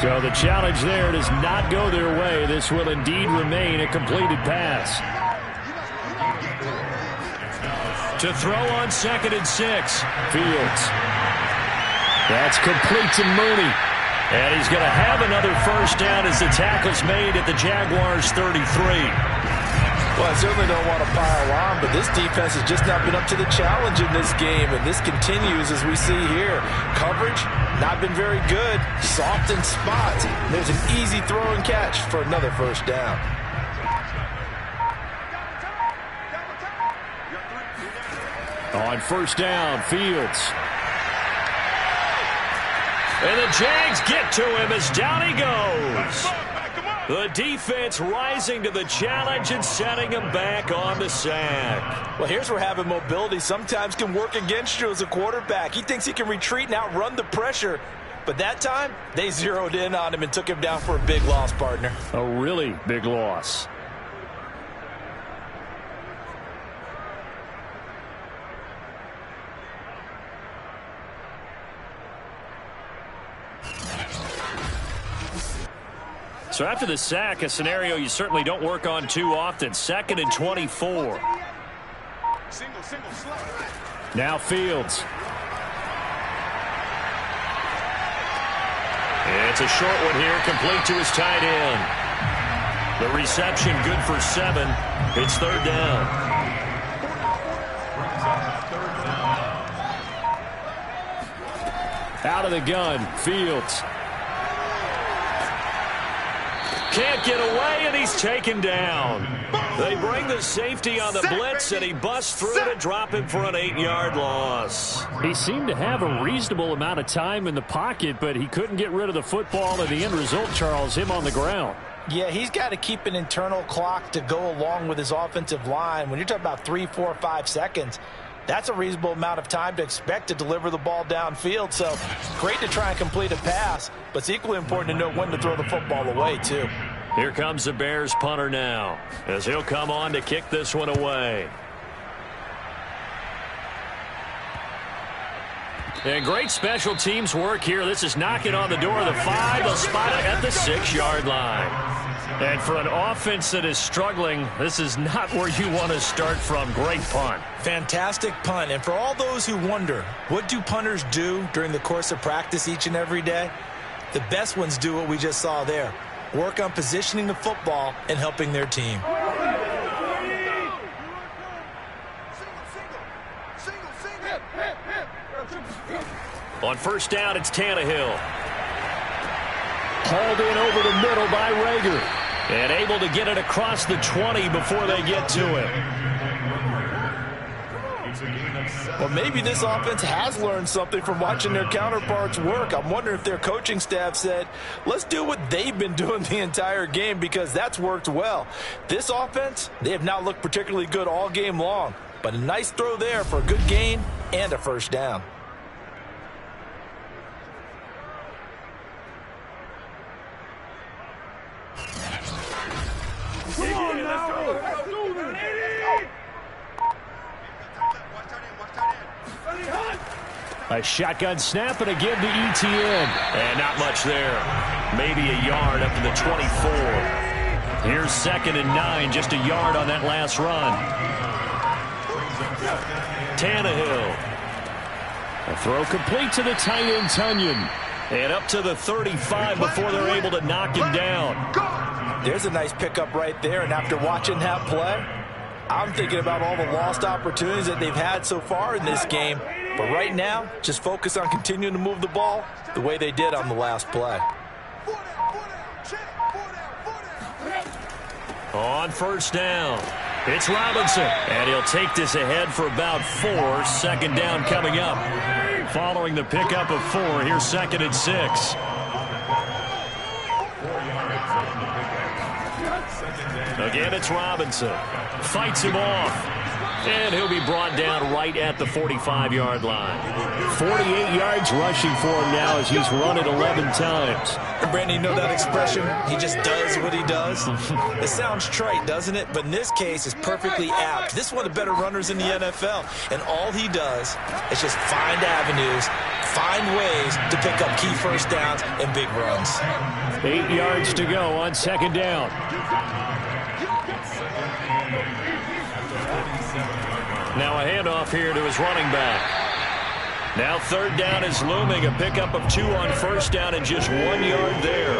So the challenge there does not go their way. This will indeed remain a completed pass. To throw on 2nd and 6. Fields. That's complete to Mooney. And he's going to have another first down as the tackle's made at the Jaguars' 33. Well, I certainly don't want to pile on, but this defense has just not been up to the challenge in this game, and this continues as we see here. Coverage, not been very good. Soft in spots. There's an easy throw and catch for another first down. On first down, Fields. And the Jags get to him as down he goes. The defense rising to the challenge and setting him back on the sack. Well, here's where having mobility sometimes can work against you as a quarterback. He thinks he can retreat and outrun the pressure. But that time, they zeroed in on him and took him down for a big loss, partner. A really big loss. So after the sack, a scenario you certainly don't work on too often. 2nd and 24. Now Fields. It's a short one here, complete to his tight end. The reception good for 7. It's 3rd down. Out of the gun, Fields. Can't get away, and he's taken down. They bring the safety on the blitz, and he busts through to drop him for an 8-yard loss. He seemed to have a reasonable amount of time in the pocket, but he couldn't get rid of the football, and the end result, Charles, him on the ground. Yeah, he's got to keep an internal clock to go along with his offensive line. When you're talking about 3, 4, 5 seconds, that's a reasonable amount of time to expect to deliver the ball downfield. So great to try and complete a pass, but it's equally important to know when to throw the football away, too. Here comes the Bears punter now, as he'll come on to kick this one away. And great special teams work here. This is knocking on the door of the 5. They'll spot it at the 6-yard line. And for an offense that is struggling, this is not where you want to start from. Great punt. Fantastic punt. And for all those who wonder, what do punters do during the course of practice each and every day? The best ones do what we just saw there. Work on positioning the football and helping their team. On first down, it's Tannehill. Hauled in over the middle by Rager. And able to get it across the 20 before they get to him. Well, maybe this offense has learned something from watching their counterparts work. I'm wondering if their coaching staff said, let's do what they've been doing the entire game, because that's worked well. This offense, they have not looked particularly good all game long, but a nice throw there for a good gain and a first down. Come on now. A shotgun snap and again to ETN. And not much there. Maybe a yard up to the 24. Here's 2nd and 9, just a yard on that last run. Tannehill. A throw complete to the tight end, Tunyon. And up to the 35 before they're able to knock him down. There's a nice pickup right there, and after watching that play, I'm thinking about all the lost opportunities that they've had so far in this game. But right now, just focus on continuing to move the ball the way they did on the last play. On first down, it's Robinson. And he'll take this ahead for about 4. 2nd down coming up. Following the pickup of 4, here's 2nd and 6. Again, it's Robinson. Fights him off. And he'll be brought down right at the 45-yard line. 48 yards rushing for him now as he's run it 11 times. And Brandon, you know that expression? He just does what he does. It sounds trite, doesn't it? But in this case, it's perfectly apt. This is one of the better runners in the NFL. And all he does is just find avenues, find ways to pick up key first downs and big runs. 8 yards to go on 2nd down. Now a handoff here to his running back. Now 3rd down is looming. A pickup of 2 on first down and just 1 yard there.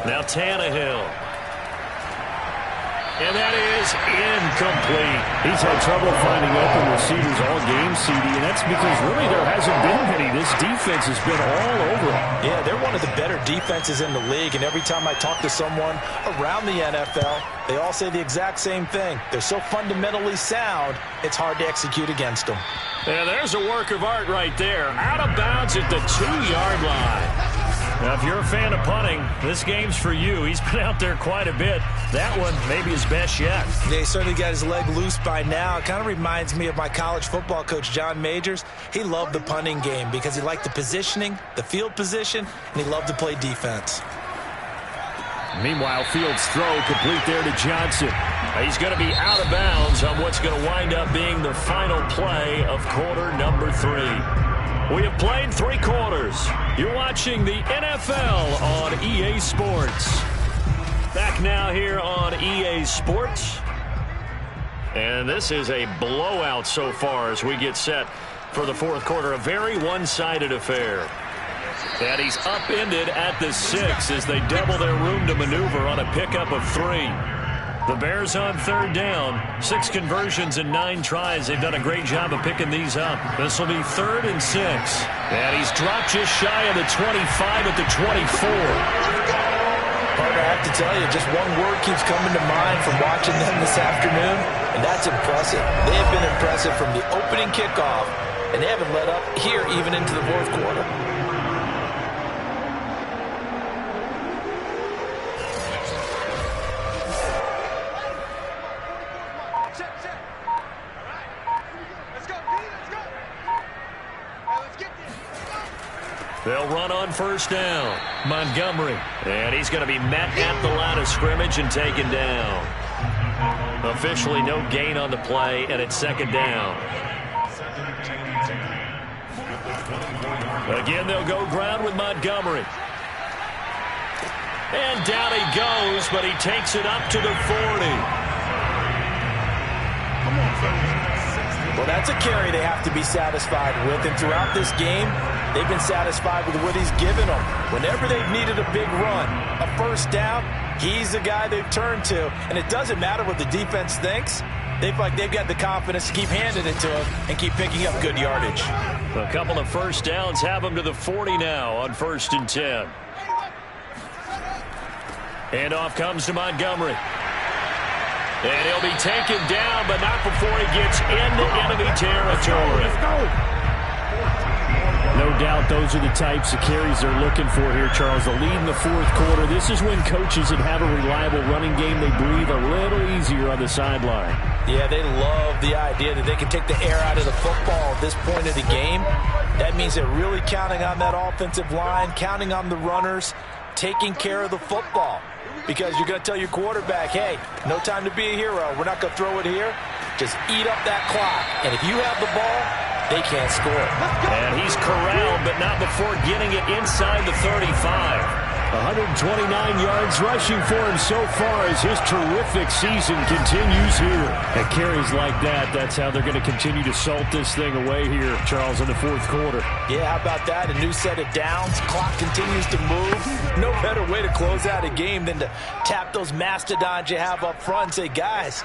Now Tannehill. And that is incomplete. He's had trouble finding open receivers all game, CD, and that's because really there hasn't been many. This defense has been all over him. Yeah, they're one of the better defenses in the league, and every time I talk to someone around the NFL, they all say the exact same thing. They're so fundamentally sound, it's hard to execute against them. And there's a work of art right there. Out of bounds at the 2-yard line. Now, if you're a fan of punting, this game's for you. He's been out there quite a bit. That one maybe his best yet. Yeah, he certainly got his leg loose by now. It kind of reminds me of my college football coach, John Majors. He loved the punting game because he liked the positioning, the field position, and he loved to play defense. Meanwhile, Fields' throw complete there to Johnson. He's going to be out of bounds on what's going to wind up being the final play of quarter number 3. We have played 3 quarters. You're watching the NFL on EA Sports. Back now here on EA Sports. And this is a blowout so far as we get set for the 4th quarter. A very one-sided affair. And he's upended at the 6 as they double their room to maneuver on a pickup of 3. The Bears on 3rd down. 6 conversions and 9 tries. They've done a great job of picking these up. This will be 3rd and 6. And he's dropped just shy of the 25 at the 24. Partner, I have to tell you, just one word keeps coming to mind from watching them this afternoon, and that's impressive. They have been impressive from the opening kickoff, and they haven't let up here even into the 4th quarter. They'll run on first down. Montgomery. And he's going to be met at the line of scrimmage and taken down. Officially no gain on the play, and it's 2nd down. Again, they'll go ground with Montgomery. And down he goes, but he takes it up to the 40. Well, that's a carry they have to be satisfied with, and throughout this game, they've been satisfied with what he's given them. Whenever they've needed a big run, a first down, he's the guy they've turned to. And it doesn't matter what the defense thinks. they feel like they've got the confidence to keep handing it to him and keep picking up good yardage. A couple of first downs have them to the 40 now on 1st and 10. Handoff comes to Montgomery. And he'll be taken down, but not before he gets into enemy territory. Let's go. No doubt those are the types of carries they're looking for here, Charles. The lead in the 4th quarter. This is when coaches that have a reliable running game, they breathe a little easier on the sideline. Yeah, they love the idea that they can take the air out of the football at this point of the game. That means they're really counting on that offensive line, counting on the runners, taking care of the football. Because you're going to tell your quarterback, hey, no time to be a hero. We're not going to throw it here. Just eat up that clock. And if you have the ball, they can't score. And he's corralled, but not before getting it inside the 35. 129 yards rushing for him so far as his terrific season continues here. And carries like that, that's how they're going to continue to salt this thing away here, Charles, in the 4th quarter. Yeah, how about that? A new set of downs. Clock continues to move. No better way to close out a game than to tap those mastodons you have up front and say, guys,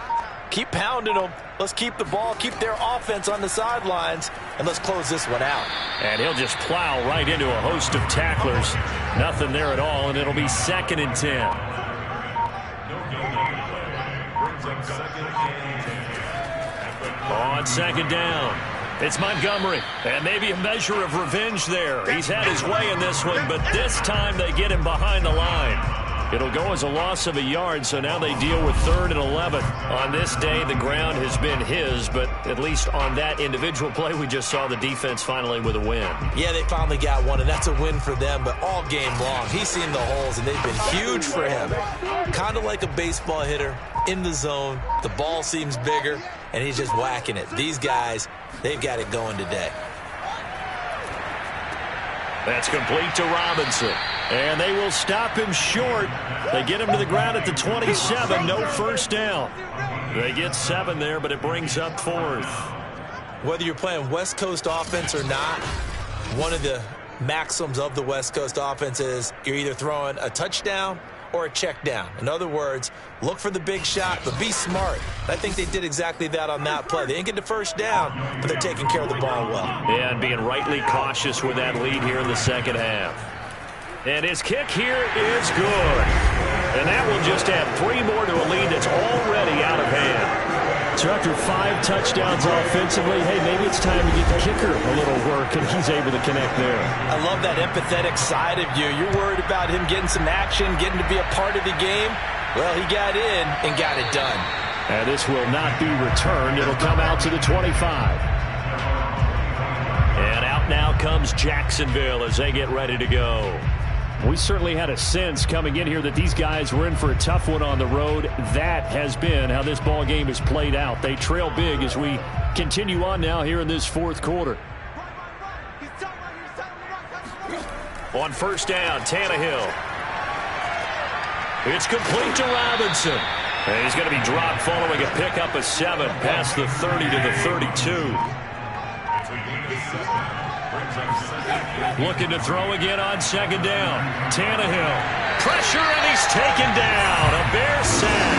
keep pounding them. Let's keep the ball, keep their offense on the sidelines, and let's close this one out. And he'll just plow right into a host of tacklers. Nothing there at all, and it'll be 2nd and 10. On 2nd down, it's Montgomery. And maybe a measure of revenge there. He's had his way in this one, but this time they get him behind the line. It'll go as a loss of a yard, so now they deal with 3rd and 11. On this day, the ground has been his, but at least on that individual play, we just saw the defense finally with a win. Yeah, they finally got one, and that's a win for them, but all game long, he's seen the holes, and they've been huge for him. Kind of like a baseball hitter in the zone. The ball seems bigger, and he's just whacking it. These guys, they've got it going today. That's complete to Robinson. And they will stop him short. They get him to the ground at the 27. No first down. They get 7 there, but it brings up 4th. Whether you're playing West Coast offense or not, one of the maxims of the West Coast offense is you're either throwing a touchdown or a check down. In other words, look for the big shot, but be smart. I think they did exactly that on that play. They didn't get the first down, but they're taking care of the ball well. Yeah, and being rightly cautious with that lead here in the 2nd half. And his kick here is good. And that will just add 3 more to a lead that's already out of hand. So after 5 touchdowns offensively, hey, maybe it's time to get the kicker a little work, and he's able to connect there. I love that empathetic side of you. You're worried about him getting some action, getting to be a part of the game. Well, he got in and got it done. And this will not be returned. It'll come out to the 25. And out now comes Jacksonville as they get ready to go. We certainly had a sense coming in here that these guys were in for a tough one on the road. That has been how this ball game has played out. They trail big as we continue on now here in this 4th quarter. On 1st down, Tannehill. It's complete to Robinson. And he's going to be dropped following a pickup of 7 past the 30 to the 32. Looking to throw again on 2nd down. Tannehill. Pressure, and he's taken down. A Bear sack.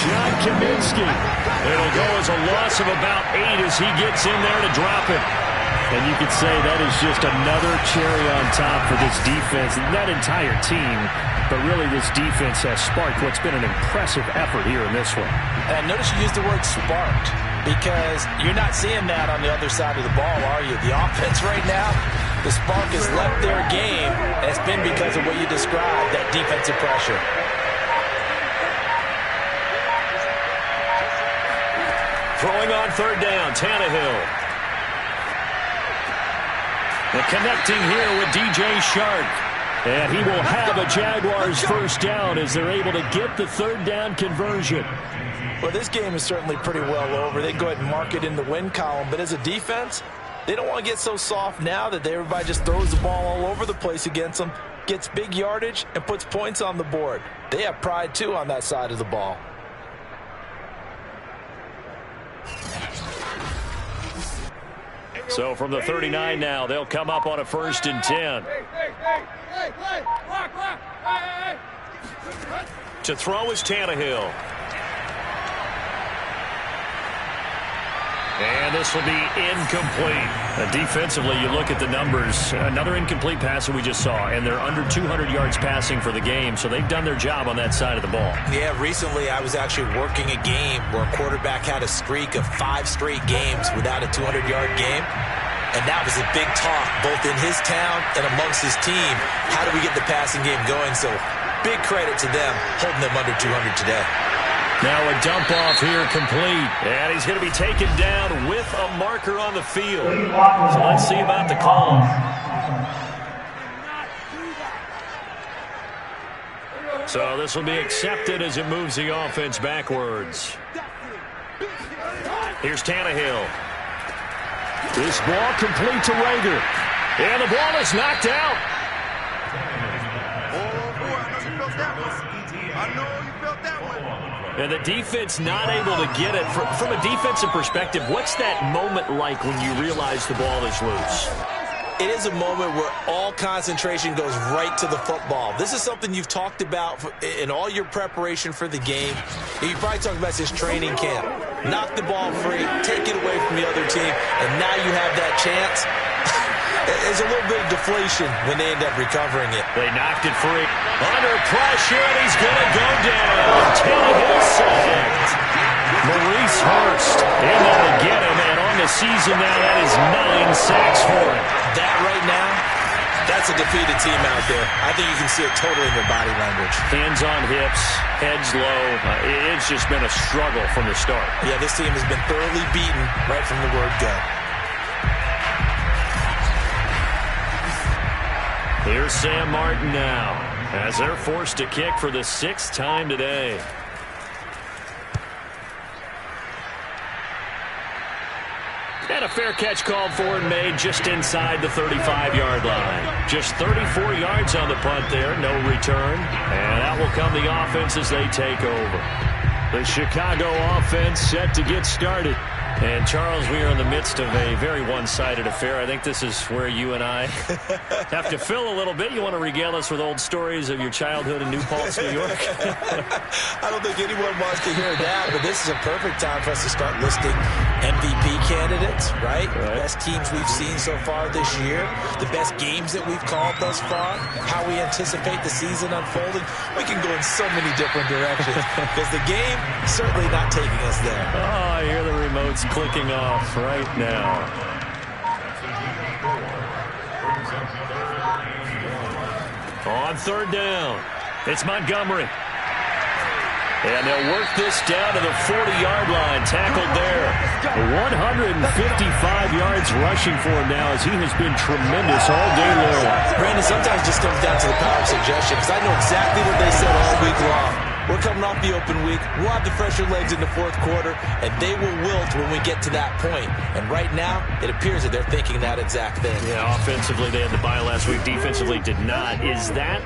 John Kaminsky. It'll go as a loss of about 8 as he gets in there to drop it. And you could say that is just another cherry on top for this defense. That entire team, but really this defense has sparked what's been an impressive effort here in this one. And notice you used the word sparked, because you're not seeing that on the other side of the ball, are you? The offense right now, the spark has left their game, and it's been because of what you described, that defensive pressure. Throwing on 3rd down, Tannehill. And connecting here with DJ Shark. And he will have a Jaguars first down as they're able to get the 3rd down conversion. Well, this game is certainly pretty well over. They can go ahead and mark it in the win column. But as a defense, they don't want to get so soft now that everybody just throws the ball all over the place against them, gets big yardage, and puts points on the board. They have pride, too, on that side of the ball. So from the 39 now, they'll come up on a 1st and 10. To throw is Tannehill. And this will be incomplete. Defensively, you look at the numbers. Another incomplete pass that we just saw, and they're under 200 yards passing for the game, so they've done their job on that side of the ball. Yeah, recently I was actually working a game where a quarterback had a streak of 5 straight games without a 200-yard game. And that was a big talk, both in his town and amongst his team. How do we get the passing game going? So big credit to them holding them under 200 today. Now a dump off here complete. And he's going to be taken down with a marker on the field. So let's see about the call. So this will be accepted as it moves the offense backwards. Here's Tannehill. This ball complete to Rager. And the ball is knocked out. And the defense not able to get it. From a defensive perspective, what's that moment like when you realize the ball is loose? It is a moment where all concentration goes right to the football. This is something you've talked about in all your preparation for the game. You probably talked about this training camp. Knock the ball free, take it away from the other team, and now you have that chance. There's a little bit of deflation when they end up recovering it. They knocked it free. Under pressure, and he's going to go down. Tannehill sacked. Maurice Hurst in there to get him, and on the season now, that is 9 sacks for him. That right now, that's a defeated team out there. I think you can see it totally in their body language. Hands on hips, heads low. It's just been a struggle from the start. Yeah, this team has been thoroughly beaten right from the word go. Here's Sam Martin now, as they're forced to kick for the 6th time today. And a fair catch called for and made just inside the 35-yard line. Just 34 yards on the punt there, no return. And out will come the offense as they take over. The Chicago offense set to get started. And, Charles, we are in the midst of a very one-sided affair. I think this is where you and I have to fill a little bit. You want to regale us with old stories of your childhood in New Paltz, New York? I don't think anyone wants to hear that, but this is a perfect time for us to start listing MVP candidates, right? The best teams we've seen so far this year, the best games that we've called thus far, how we anticipate the season unfolding. We can go in so many different directions because the game certainly not taking us there. Oh, I hear the remotes clicking off right now. On 3rd down, it's Montgomery. And they'll work this down to the 40-yard line, tackled there. 155 yards rushing for him now as he has been tremendous all day long. Brandon, sometimes it just comes down to the power of suggestion because I know exactly what they said all week long. We're coming off the open week. We'll have the fresher legs in the 4th quarter, and they will wilt when we get to that point. And right now, it appears that they're thinking that exact thing. Yeah, offensively, they had the bye last week. Defensively, did not. Is that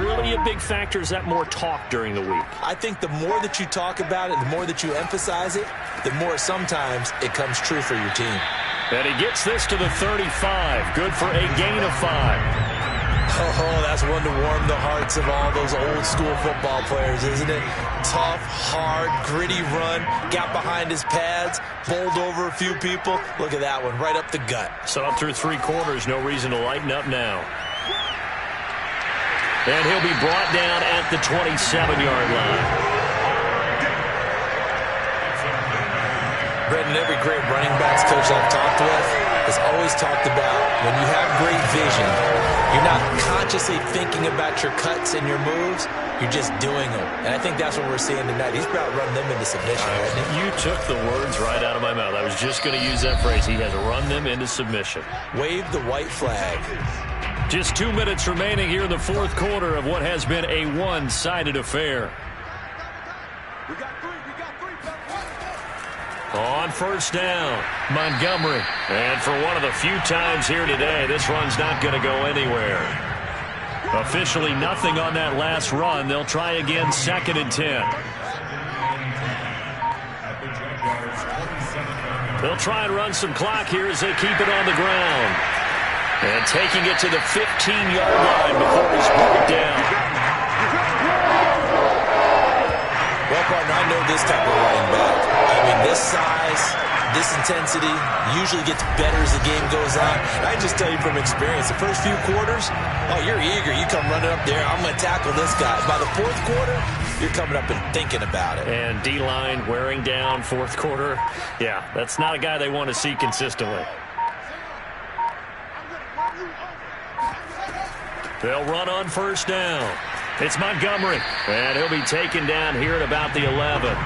really a big factor? Is that more talk during the week? I think the more that you talk about it, the more that you emphasize it, the more sometimes it comes true for your team. And he gets this to the 35. Good for a gain of 5. Oh, that's one to warm the hearts of all those old school football players, isn't it? Tough, hard, gritty run, got behind his pads, bowled over a few people. Look at that one, right up the gut. So up through 3 quarters, no reason to lighten up now. And he'll be brought down at the 27-yard line. Brendan, every great running backs coach I've talked with has always talked about when you have great vision, you're not consciously thinking about your cuts and your moves. You're just doing them. And I think that's what we're seeing tonight. He's about to run them into submission, hasn't he? You took the words right out of my mouth. I was just going to use that phrase. He has run them into submission. Wave the white flag. Just 2 minutes remaining here in the 4th quarter of what has been a one-sided affair. On 1st down, Montgomery. And for one of the few times here today, this run's not going to go anywhere. Officially nothing on that last run. They'll try again 2nd and 10. They'll try and run some clock here as they keep it on the ground. And taking it to the 15-yard line before he's brought down. Well, partner, I know this type of running back. I mean, this size, this intensity usually gets better as the game goes on. And I just tell you from experience, the first few quarters, oh, you're eager. You come running up there, I'm going to tackle this guy. By the fourth quarter, you're coming up and thinking about it. And D-line wearing down fourth quarter. Yeah, that's not a guy they want to see consistently. They'll run on first down. It's Montgomery, and he'll be taken down here at about the 11.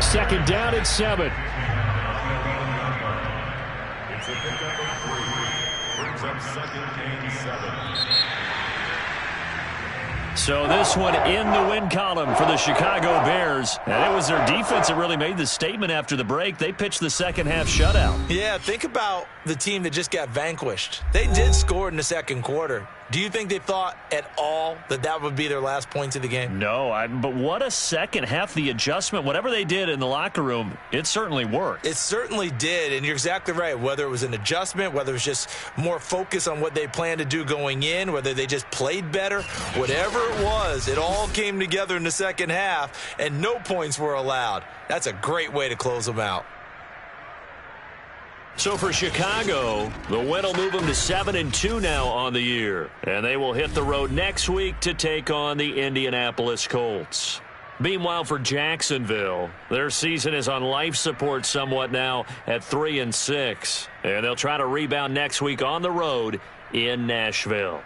Second down at 7. It's a pickup of 3. Brings up second and 7. So this one in the win column for the Chicago Bears. And it was their defense that really made the statement after the break. They pitched the second half shutout. Yeah, think about the team that just got vanquished. They did score in the second quarter. Do you think they thought at all that that would be their last points of the game? No, but what a second half. The adjustment, whatever they did in the locker room, it certainly worked. It certainly did, and you're exactly right. Whether it was an adjustment, whether it was just more focus on what they planned to do going in, whether they just played better, whatever it was, it all came together in the second half, and no points were allowed. That's a great way to close them out. So for Chicago, the win will move them to 7-2 now on the year. And they will hit the road next week to take on the Indianapolis Colts. Meanwhile, for Jacksonville, their season is on life support somewhat now at 3-6. And they'll try to rebound next week on the road in Nashville.